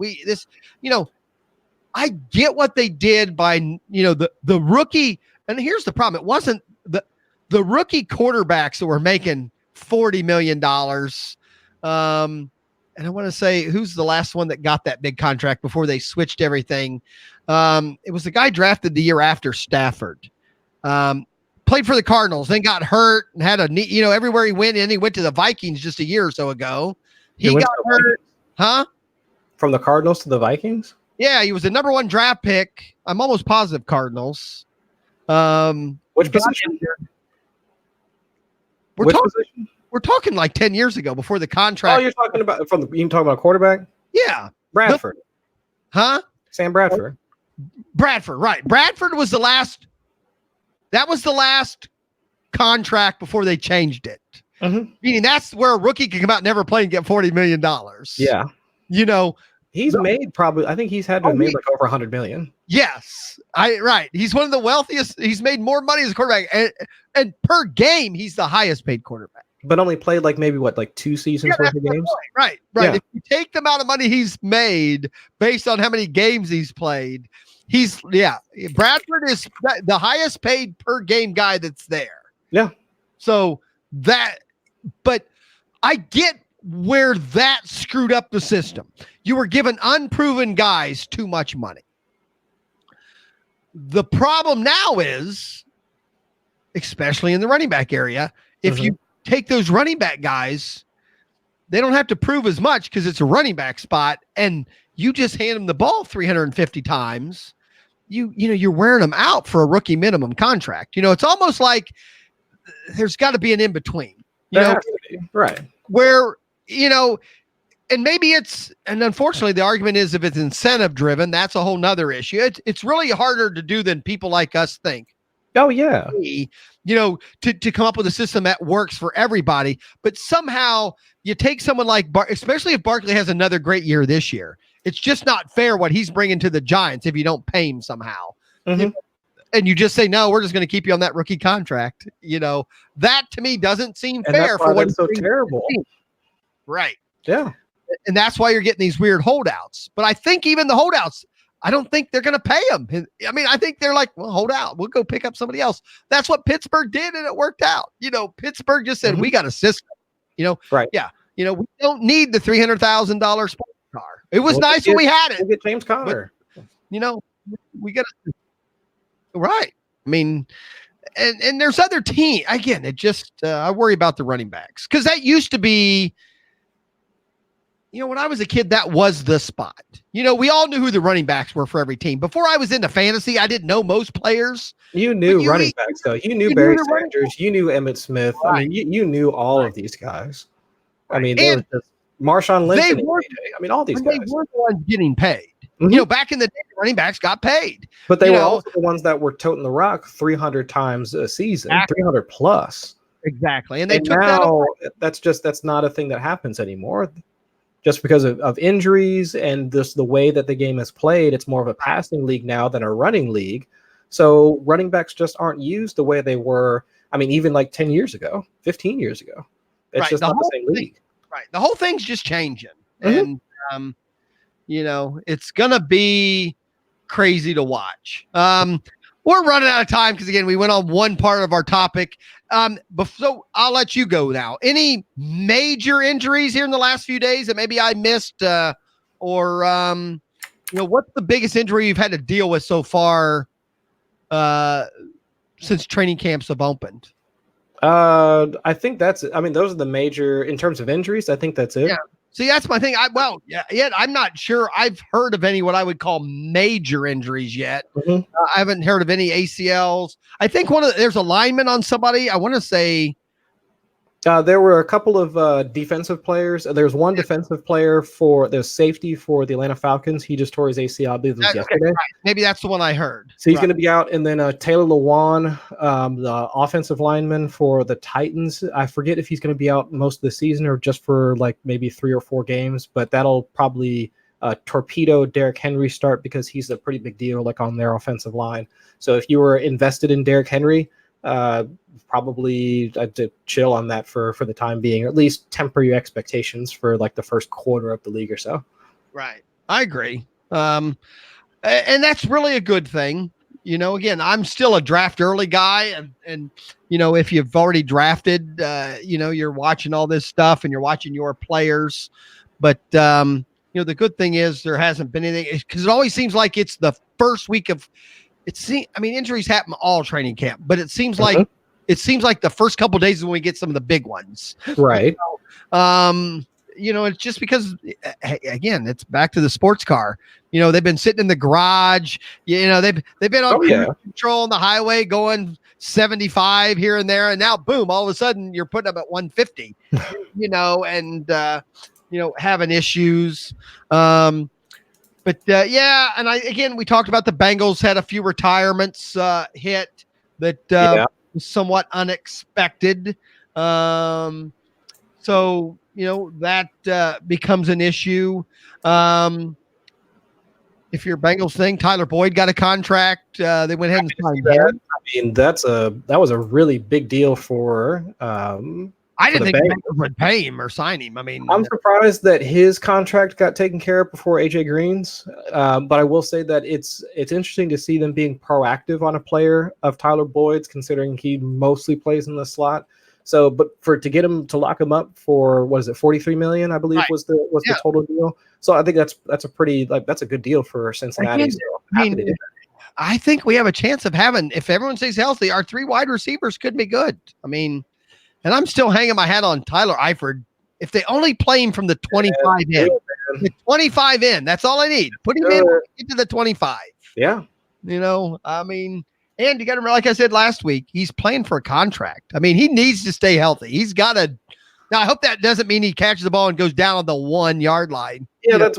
I get what they did by, the rookie. And here's the problem. It wasn't the rookie quarterbacks that were making $40 million. And I want to say, who's the last one that got that big contract before they switched everything? It was the guy drafted the year after Stafford. Played for the Cardinals, then got hurt and had a knee, everywhere he went in. He went to the Vikings just a year or so ago. He got hurt. Huh? From the Cardinals to the Vikings? Yeah, he was the number 1 draft pick. I'm almost positive Cardinals. Which position? We're talking like 10 years ago before the contract. Oh, you're talking about a quarterback? Yeah. Bradford. Sam Bradford. Bradford, right. Bradford was the last. That was the last contract before they changed it. Mm-hmm. Meaning that's where a rookie can come out and never play and get $40 million. Yeah. He's made probably, I think he's had to have made like over $100 million. Yes. Right. He's one of the wealthiest. He's made more money as a quarterback. And per game, he's the highest paid quarterback. But only played like maybe 2 seasons worth of games? Right. Yeah. If you take the amount of money he's made based on how many games he's played, Bradford is the highest paid per game guy that's there. Yeah. So but I get where that screwed up the system. You were giving unproven guys too much money. The problem now is, especially in the running back area, if you take those running back guys, they don't have to prove as much because it's a running back spot, and you just hand them the ball 350 times. You're wearing them out for a rookie minimum contract. It's almost like there's got to be an in between. Right. Where, and maybe and unfortunately the argument is if it's incentive driven, that's a whole nother issue. It's really harder to do than people like us think. Oh yeah. To come up with a system that works for everybody, but somehow you take someone like especially if Barkley has another great year this year, it's just not fair what he's bringing to the Giants if you don't pay him somehow. Mm-hmm. And you just say, no, we're just going to keep you on that rookie contract. That to me doesn't seem fair for what's so terrible. Right. Yeah. And that's why you're getting these weird holdouts. But I think even the holdouts, I don't think they're going to pay them. I mean, I think they're like, well, hold out. We'll go pick up somebody else. That's what Pittsburgh did, and it worked out. Pittsburgh just said, we got a system. Right. Yeah. We don't need the $300,000 sports car. It was nice when we had it. We'll get James Conner. But, we got to. Right. I mean, and there's other teams. Again, it just, I worry about the running backs because that used to be, when I was a kid, that was the spot. We all knew who the running backs were for every team. Before I was into fantasy, I didn't know most players. You knew running backs, though. You knew Barry Sanders. You knew Emmitt Smith. Right. I mean, you knew all of these guys. Right. I mean, there was just Marshawn Lynch. All these guys. They were the ones getting paid. Back in the day, running backs got paid. But they were also the ones that were toting the rock 300 times a season, 300 plus. Exactly. And that's not a thing that happens anymore. Just because of injuries and the way that the game is played, it's more of a passing league now than a running league. So running backs just aren't used the way they were. I mean, even like 10 years ago, 15 years ago. It's just not the same league. Right. The whole thing's just changing. And, it's going to be crazy to watch. We're running out of time because, again, we went on one part of our topic. So I'll let you go now. Any major injuries here in the last few days that maybe I missed what's the biggest injury you've had to deal with so far since training camps have opened? I think those are the major in terms of injuries. I think that's it. Yeah. See, that's my thing. I'm not sure I've heard of any what I would call major injuries yet. Mm-hmm. I haven't heard of any ACLs. I think there's a lineman on somebody. I want to say. There were a couple of defensive players. There's one defensive player for the safety for the Atlanta Falcons. He just tore his ACL, I believe it was yesterday. Right. Maybe that's the one I heard. So he's going to be out. And then Taylor Lewan, the offensive lineman for the Titans. I forget if he's going to be out most of the season or just for like maybe 3 or 4 games. But that'll probably torpedo Derrick Henry's start because he's a pretty big deal like on their offensive line. So if you were invested in Derrick Henry, probably to chill on that for the time being, or at least temper your expectations for like the first quarter of the league or so. Right. I agree. And that's really a good thing. Again, I'm still a draft early guy, and if you've already drafted, you're watching all this stuff and you're watching your players. But the good thing is there hasn't been anything, because it always seems like it's the first week of injuries happen all training camp, but it seems like the first couple of days is when we get some of the big ones. Right. It's just because, again, it's back to the sports car. They've been sitting in the garage. They've been on cruise control on the highway going 75 here and there, and now boom, all of a sudden you're putting them at 150. Having issues. And we talked about the Bengals had a few retirements hit that was somewhat unexpected. So that becomes an issue. If you're Bengals thing, Tyler Boyd got a contract. They went ahead and signed him. That was a really big deal for. I didn't think Bengals would pay him or sign him. I'm surprised that his contract got taken care of before AJ Green's. But I will say that it's interesting to see them being proactive on a player of Tyler Boyd's, considering he mostly plays in the slot. So, but to get him to lock him up for $43 million, I believe was the total deal. So I think that's a pretty that's a good deal for Cincinnati. I think we have a chance of having, if everyone stays healthy, our 3 wide receivers could be good. And I'm still hanging my hat on Tyler Eifert. If they only play him from the 25 the 25 in, that's all I need. Put him into the 25. Yeah. And you got to remember, like I said last week, he's playing for a contract. He needs to stay healthy. He's got to. Now, I hope that doesn't mean he catches the ball and goes down on the 1 yard line. Yeah, that's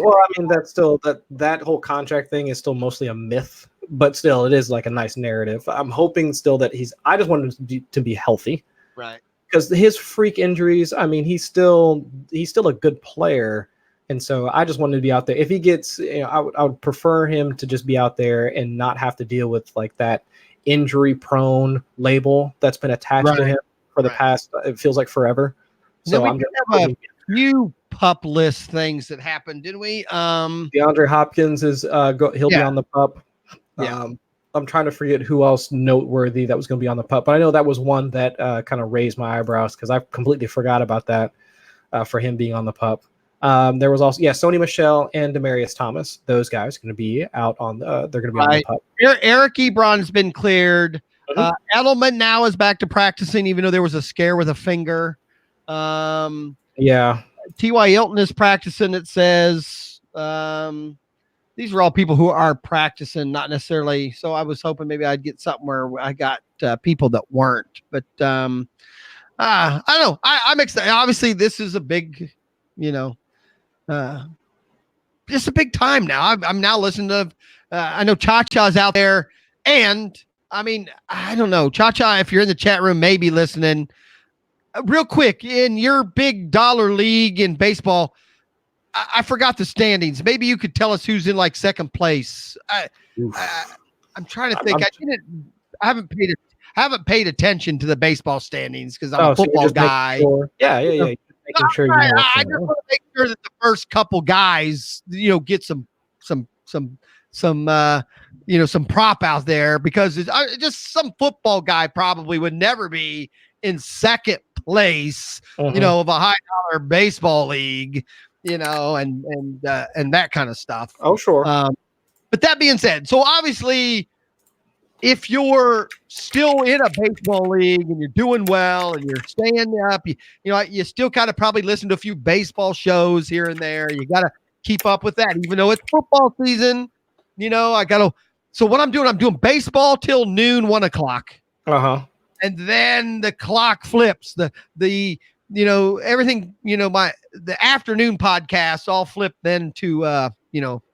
still that whole contract thing is still mostly a myth, but still, it is like a nice narrative. I'm hoping still that I just want him to be healthy, right? Because his freak injuries. He's still a good player. And so I just wanted to be out there. If he gets, I would prefer him to just be out there and not have to deal with like that injury-prone label that's been attached to him for the past. It feels like forever. So we have a few pup list things that happened, didn't we? DeAndre Hopkins is he'll be on the pup. Yeah. I'm trying to forget who else noteworthy that was going to be on the pup, but I know that was one that kind of raised my eyebrows because I completely forgot about that for him being on the pup. There was also Sony Michel and Demaryius Thomas. Those guys are going to be out on they're going to be on the pup. Eric Ebron's been cleared. Edelman now is back to practicing, even though there was a scare with a finger. T.Y. Hilton is practicing, it says. These are all people who are practicing, not necessarily. So I was hoping maybe I'd get something where I got people that weren't. But I don't know. I'm excited. Obviously, this is a big, just a big time now. I'm now listening to, I know Cha-Cha's out there. And, I don't know. Cha-Cha, if you're in the chat room, maybe listening. Real quick, in your big dollar league in baseball, I forgot the standings. Maybe you could tell us who's in like second place. I'm trying to think. I haven't paid attention to the baseball standings because I'm a football guy. Sure. Yeah. Making sure you know I just want to make sure that the first couple guys, get some prop out there, because it's just some football guy probably would never be in second place, of a high dollar baseball league, and that kind of stuff. Oh, sure. But that being said, so obviously, if you're still in a baseball league and you're doing well and you're staying up, you still kind of probably listen to a few baseball shows here and there. You got to keep up with that, even though it's football season. So what I'm doing baseball till noon, 1 o'clock. And then the clock flips. The everything, the afternoon podcasts all flip then to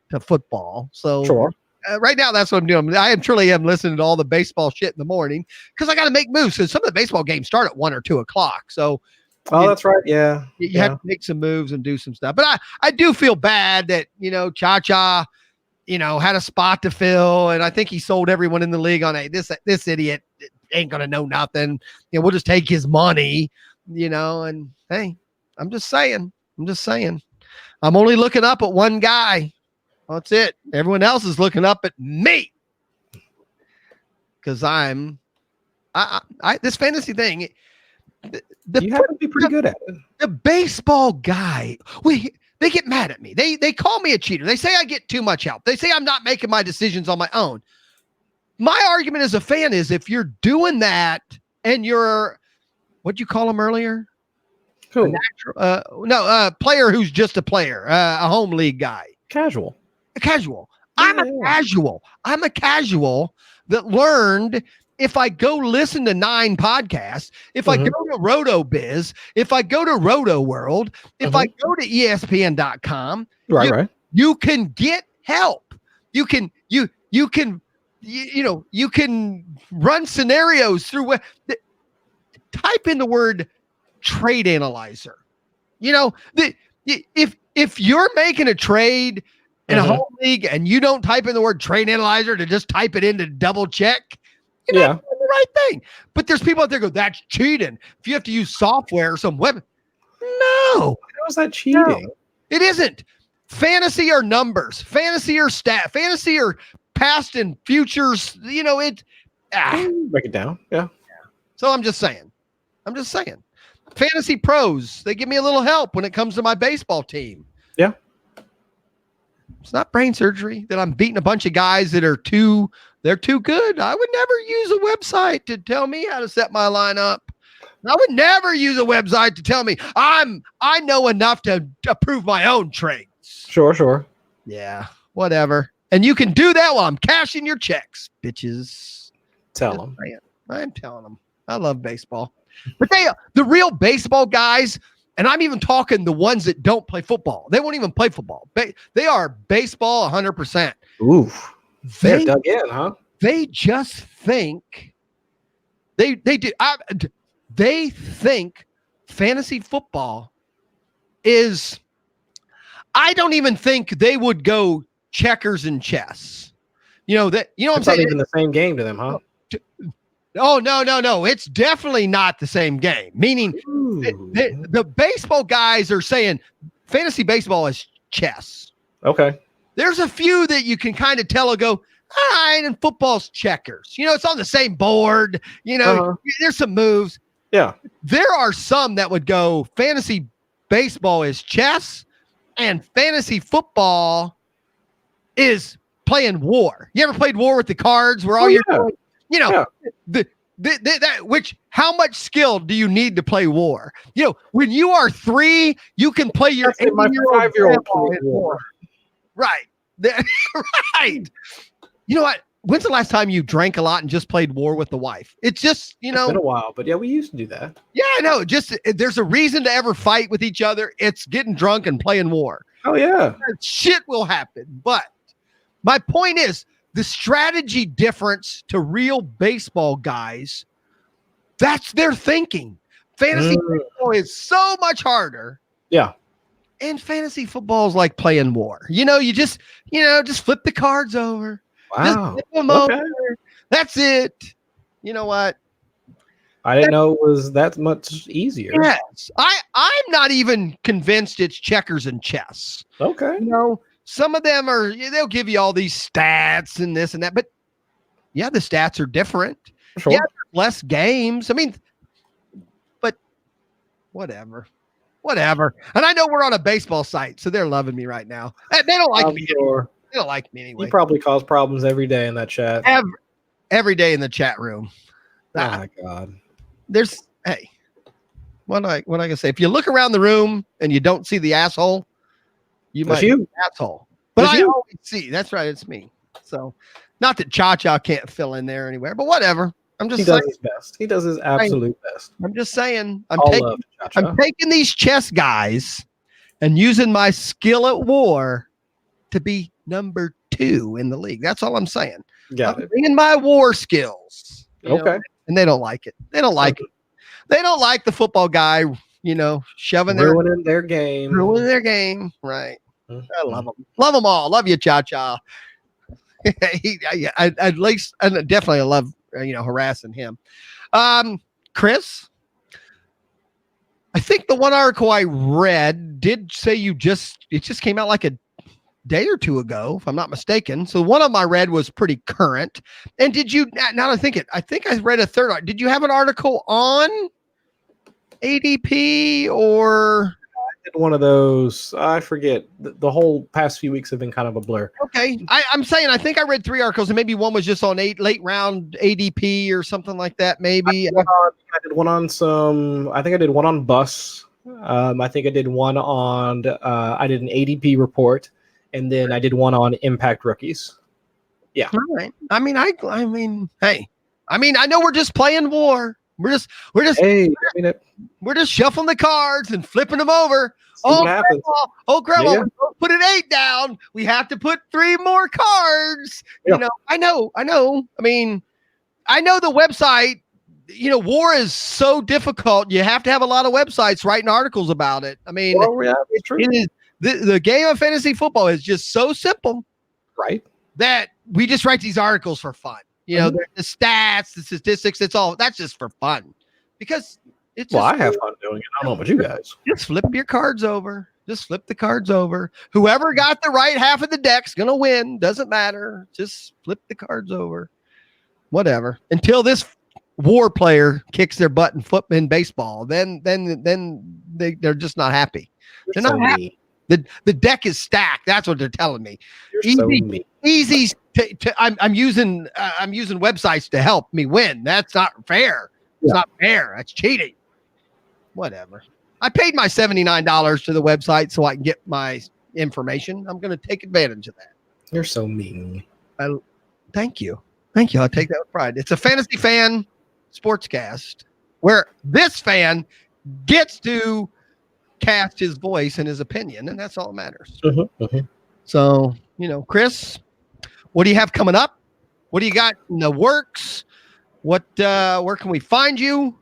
to football. So sure. Right now, that's what I'm doing. I am listening to all the baseball shit in the morning because I got to make moves. Because some of the baseball games start at 1 or 2 o'clock. So, that's right. Yeah, you have to make some moves and do some stuff. But I do feel bad that Cha-Cha, had a spot to fill, and I think he sold everyone in the league on this idiot ain't gonna know nothing. We'll just take his money. And hey, I'm just saying. I'm only looking up at one guy. That's it. Everyone else is looking up at me because I this fantasy thing. You have to be pretty good at it. The baseball guy, they get mad at me. They call me a cheater. They say I get too much help. They say I'm not making my decisions on my own. My argument as a fan is if you're doing that and you're, what'd you call him earlier? Cool. Player who's just a player, a home league guy. Casual. I'm a casual that learned if I go listen to 9 podcasts, if I go to RotoBiz, if I go to Roto World, if I go to ESPN.com, you can get help. You can run scenarios through. Type in the word trade analyzer. If you're making a trade in a home league and you don't type in the word trade analyzer to just type it in to double check, you're not doing the right thing. But there's people out there go, that's cheating. If you have to use software or some web. No. How is that cheating? No, it isn't. Fantasy are numbers. Fantasy are stat. Fantasy are past and futures. Break it down. Yeah. So I'm just saying. Fantasy pros, they give me a little help when it comes to my baseball team. Yeah. It's not brain surgery that I'm beating a bunch of guys that are they're too good. I would never use a website to tell me how to set my lineup. I would never use a website to tell me I know enough to approve my own trades. Sure. Yeah, whatever. And you can do that while I'm cashing your checks, bitches. Tell them. I'm telling them. I love baseball. But the real baseball guys, and I'm even talking the ones that don't play football. They won't even play football. They are baseball 100%. Oof. They're dug in, huh? They just think they do. They think fantasy football is. I don't even think they would go checkers and chess. What I'm saying? Not even the same game to them, huh? Oh, no. It's definitely not the same game. Meaning the baseball guys are saying fantasy baseball is chess. Okay. There's a few that you can kind of tell go, all right, and football's checkers. It's on the same board. There's some moves. Yeah. There are some that would go fantasy baseball is chess and fantasy football is playing war. You ever played war with the cards where all how much skill do you need to play war? When you are 3, you can play your 5-year-old war. Right. Right. You know what? When's the last time you drank a lot and just played war with the wife? It's just, It's been a while, but yeah, we used to do that. Yeah, I know. Just there's a reason to ever fight with each other. It's getting drunk and playing war. Oh, yeah. Shit will happen. But my point is, the strategy difference to real baseball guys, that's their thinking. Fantasy football is so much harder. Yeah. And fantasy football is like playing war. You just flip the cards over. Wow. Just flip them over. That's it. You know what? I didn't know it was that much easier. Yes. I'm not even convinced it's checkers and chess. Okay. Some of them they'll give you all these stats and this and that, but yeah, the stats are different. Sure. Yeah, less games. I mean, but whatever. And I know we're on a baseball site, so they're loving me right now. They don't like me. Sure. They don't like me anyway. You probably cause problems every day in that chat. Every day in the chat room. Oh my God. What I can say? If you look around the room and you don't see the asshole, you might be an asshole. But I always see. That's right. It's me. So, not that Cha-Cha can't fill in there anywhere, but whatever. I'm just saying. He does his best. He does his absolute best. I'm just saying. I'm Cha-Cha. taking these chess guys and using my skill at war to be number 2 in the league. That's all I'm saying. Got it. Bringing my war skills. Okay. And they don't like it. They don't like it. They don't like the football guy, shoving ruining their game. Right. I love them. Love them all. Love you, Cha-Cha. At least, and definitely I love, harassing him. Chris, I think the one article I read did say it just came out like a day or two ago, if I'm not mistaken. So one of them I read was pretty current. And did you, now I think I read a third. Did you have an article on ADP or? One of those, I forget. The whole past few weeks have been kind of a blur. Okay. I'm saying, I think I read 3 articles and maybe one was just on late round ADP or something like that. Maybe. I did one on I think I did one on bus. I think I did one on, I did an ADP report, and then I did one on impact rookies. Yeah. All right. I mean, hey, I know we're just playing war. We're just shuffling the cards and flipping them over. Oh, Grandma, Yeah. we put an 8 down. We have to put 3 more cards. Yeah. You know, I know. I mean, I know the website, war is so difficult. You have to have a lot of websites writing articles about it. I mean, it's true. it is the game of fantasy football is just so simple, right? That we just write these articles for fun. The stats, the statistics, that's just for fun. Because it's I have fun doing it. I don't know about you guys. Just flip your cards over. Just flip the cards over. Whoever got the right half of the deck's gonna win. Doesn't matter. Just flip the cards over. Whatever. Until this war player kicks their butt in baseball, then they're just not happy. They're not happy. The deck is stacked. That's what they're telling me. Easy. I'm using websites to help me win. That's not fair. It's not fair. That's cheating. Whatever. I paid my $79 to the website so I can get my information. I'm going to take advantage of that. You're so mean. Thank you. I'll take that with pride. It's a Fantasy Fan Sportscast where this fan gets to cast his voice and his opinion, and that's all that matters. So, Chris, what do you have coming up? What do you got in the works? Where can we find you?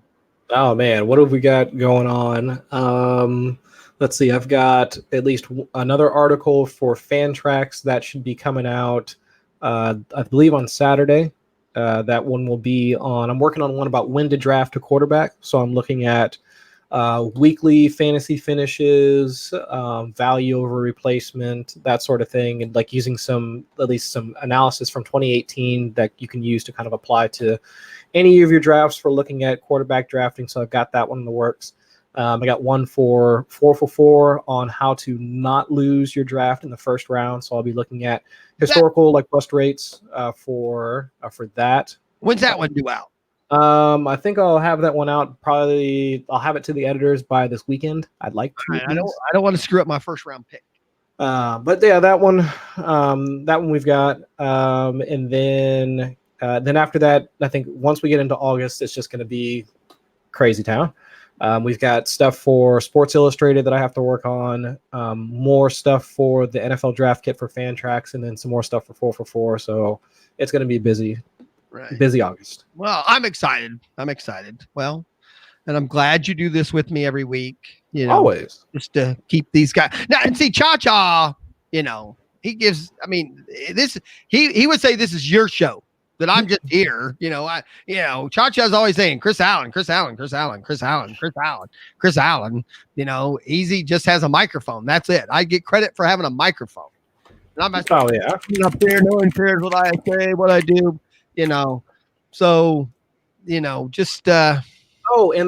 Oh man, what have we got going on? Let's see. I've got at least another article for Fantrax that should be coming out, I believe on Saturday. That one will be on. I'm working on one about when to draft a quarterback. So I'm looking at weekly fantasy finishes, value over replacement, that sort of thing, and like using at least some analysis from 2018 that you can use to kind of apply to any of your drafts for looking at quarterback drafting. So I've got that one in the works. I got one for 4 on how to not lose your draft in the first round. So I'll be looking at historical bust rates for that. When's that one due out? I think I'll have that one out. Probably I'll have it to the editors by this weekend. I'd like to. Right, I don't want to screw up my first round pick. But yeah, that one we've got. And then after that, I think once we get into August, it's just going to be crazy town. We've got stuff for Sports Illustrated that I have to work on. More stuff for the NFL draft kit for Fantrax, and then some more stuff for 4 So it's going to be busy. Right. Busy August. Well, I'm excited. Well, and I'm glad you do this with me every week. Always. Just to keep these guys. Now, and see, Cha-Cha, he gives, this, he would say this is your show, that I'm just here. Cha-Cha's always saying, Chris Allen. Easy just has a microphone. That's it. I get credit for having a microphone. And I'm up there, no one cares what I say, what I do. Just and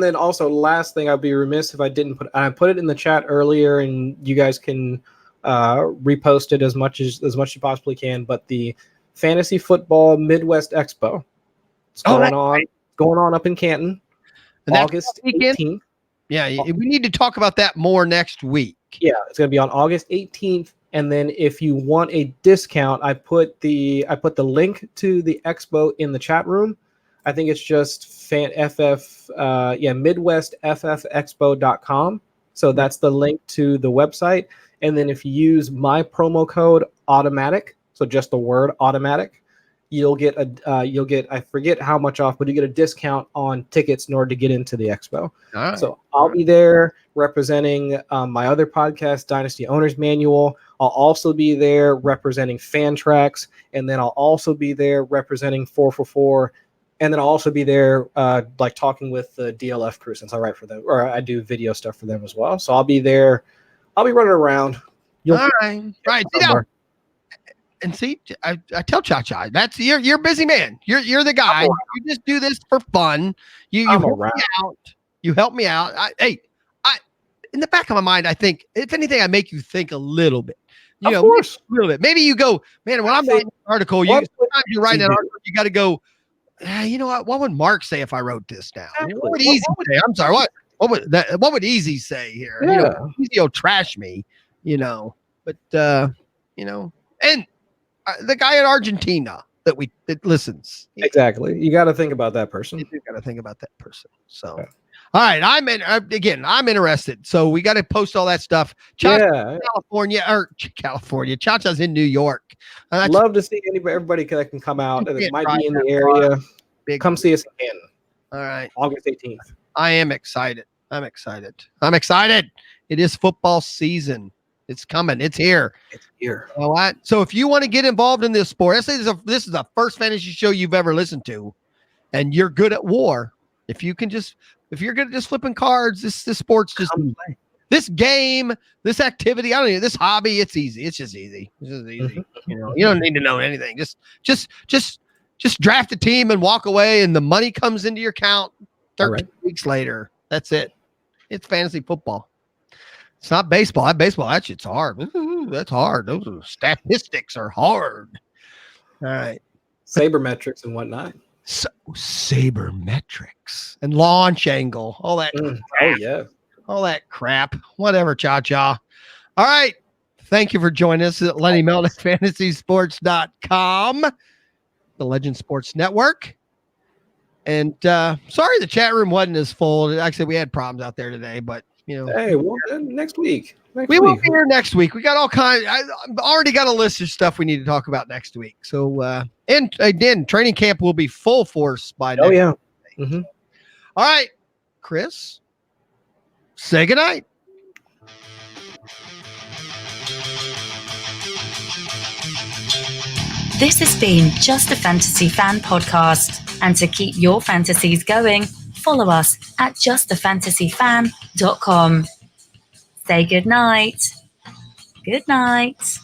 then also last thing, I'd be remiss if I didn't I put it in the chat earlier, and you guys can repost it as much as you possibly can, but the Fantasy Football Midwest Expo, it's going on up in Canton, and August 18th. Yeah, we need to talk about that more next week. Yeah, it's going to be on August 18th. And then if you want a discount, I put the link to the expo in the chat room. I think it's just MidwestFFexpo.com. So that's the link to the website. And then if you use my promo code automatic, so just the word automatic, you'll get I forget how much off, but you get a discount on tickets in order to get into the expo. Right. So I'll be there representing my other podcast, Dynasty Owners Manual. I'll also be there representing Fantrax, and then I'll also be there representing 4, and then I'll also be there talking with the DLF crew, since I write for them, or I do video stuff for them as well. So I'll be there. I'll be running around. All right. Right. And see, I tell Cha-Cha, that's you're a busy man. You're the guy. You just do this for fun. You help me out. You help me out. I in the back of my mind, I think if anything, I make you think a little bit. You know, a little bit. Maybe you go, man. When I'm writing an article, sometimes you're writing an article, you got to go. You know what would Mark say if I wrote this down? Exactly. What would Easy say? I'm sorry. What would Easy say here? Yeah. You know, Easy will trash me. You know, but you know, and the guy in Argentina that listens. Exactly. You got to think about that person. You got to think about that person. So, all right. I'm interested. So we got to post all that stuff. California. Cha-Cha's in New York. I'd love to see everybody that can come out and it might be in the area. Come see us again. All right. August 18th. I am excited. I'm excited. It is football season. It's coming. It's here. You know what? So if you want to get involved in this sport, let's say this is the first fantasy show you've ever listened to, and you're good at war. If you're good at just flipping cards, this sport's just this game, this activity. I don't know, this hobby. It's easy. It's just easy. You know, you don't need to know anything. Just draft a team and walk away, and the money comes into your account 13 weeks later. That's it. It's fantasy football. It's not baseball. That shit's hard. Ooh, that's hard. Those statistics are hard. All right. Sabermetrics and whatnot. So, sabermetrics and launch angle. All that. All that crap. Whatever, Cha-Cha. All right. Thank you for joining us at Lenny Melnick FantasySports.com, the Legend Sports Network. And sorry the chat room wasn't as full. Actually, we had problems out there today, but you know, hey, well, next week. We will be here next week. We got all kinds. I've already got a list of stuff we need to talk about next week. So, and again, training camp will be full force by next week. Mm-hmm. All right, Chris, say goodnight. This has been Just a Fantasy Fan podcast. And to keep your fantasies going, follow us at justafantasyfan.com. Say good night. Good night.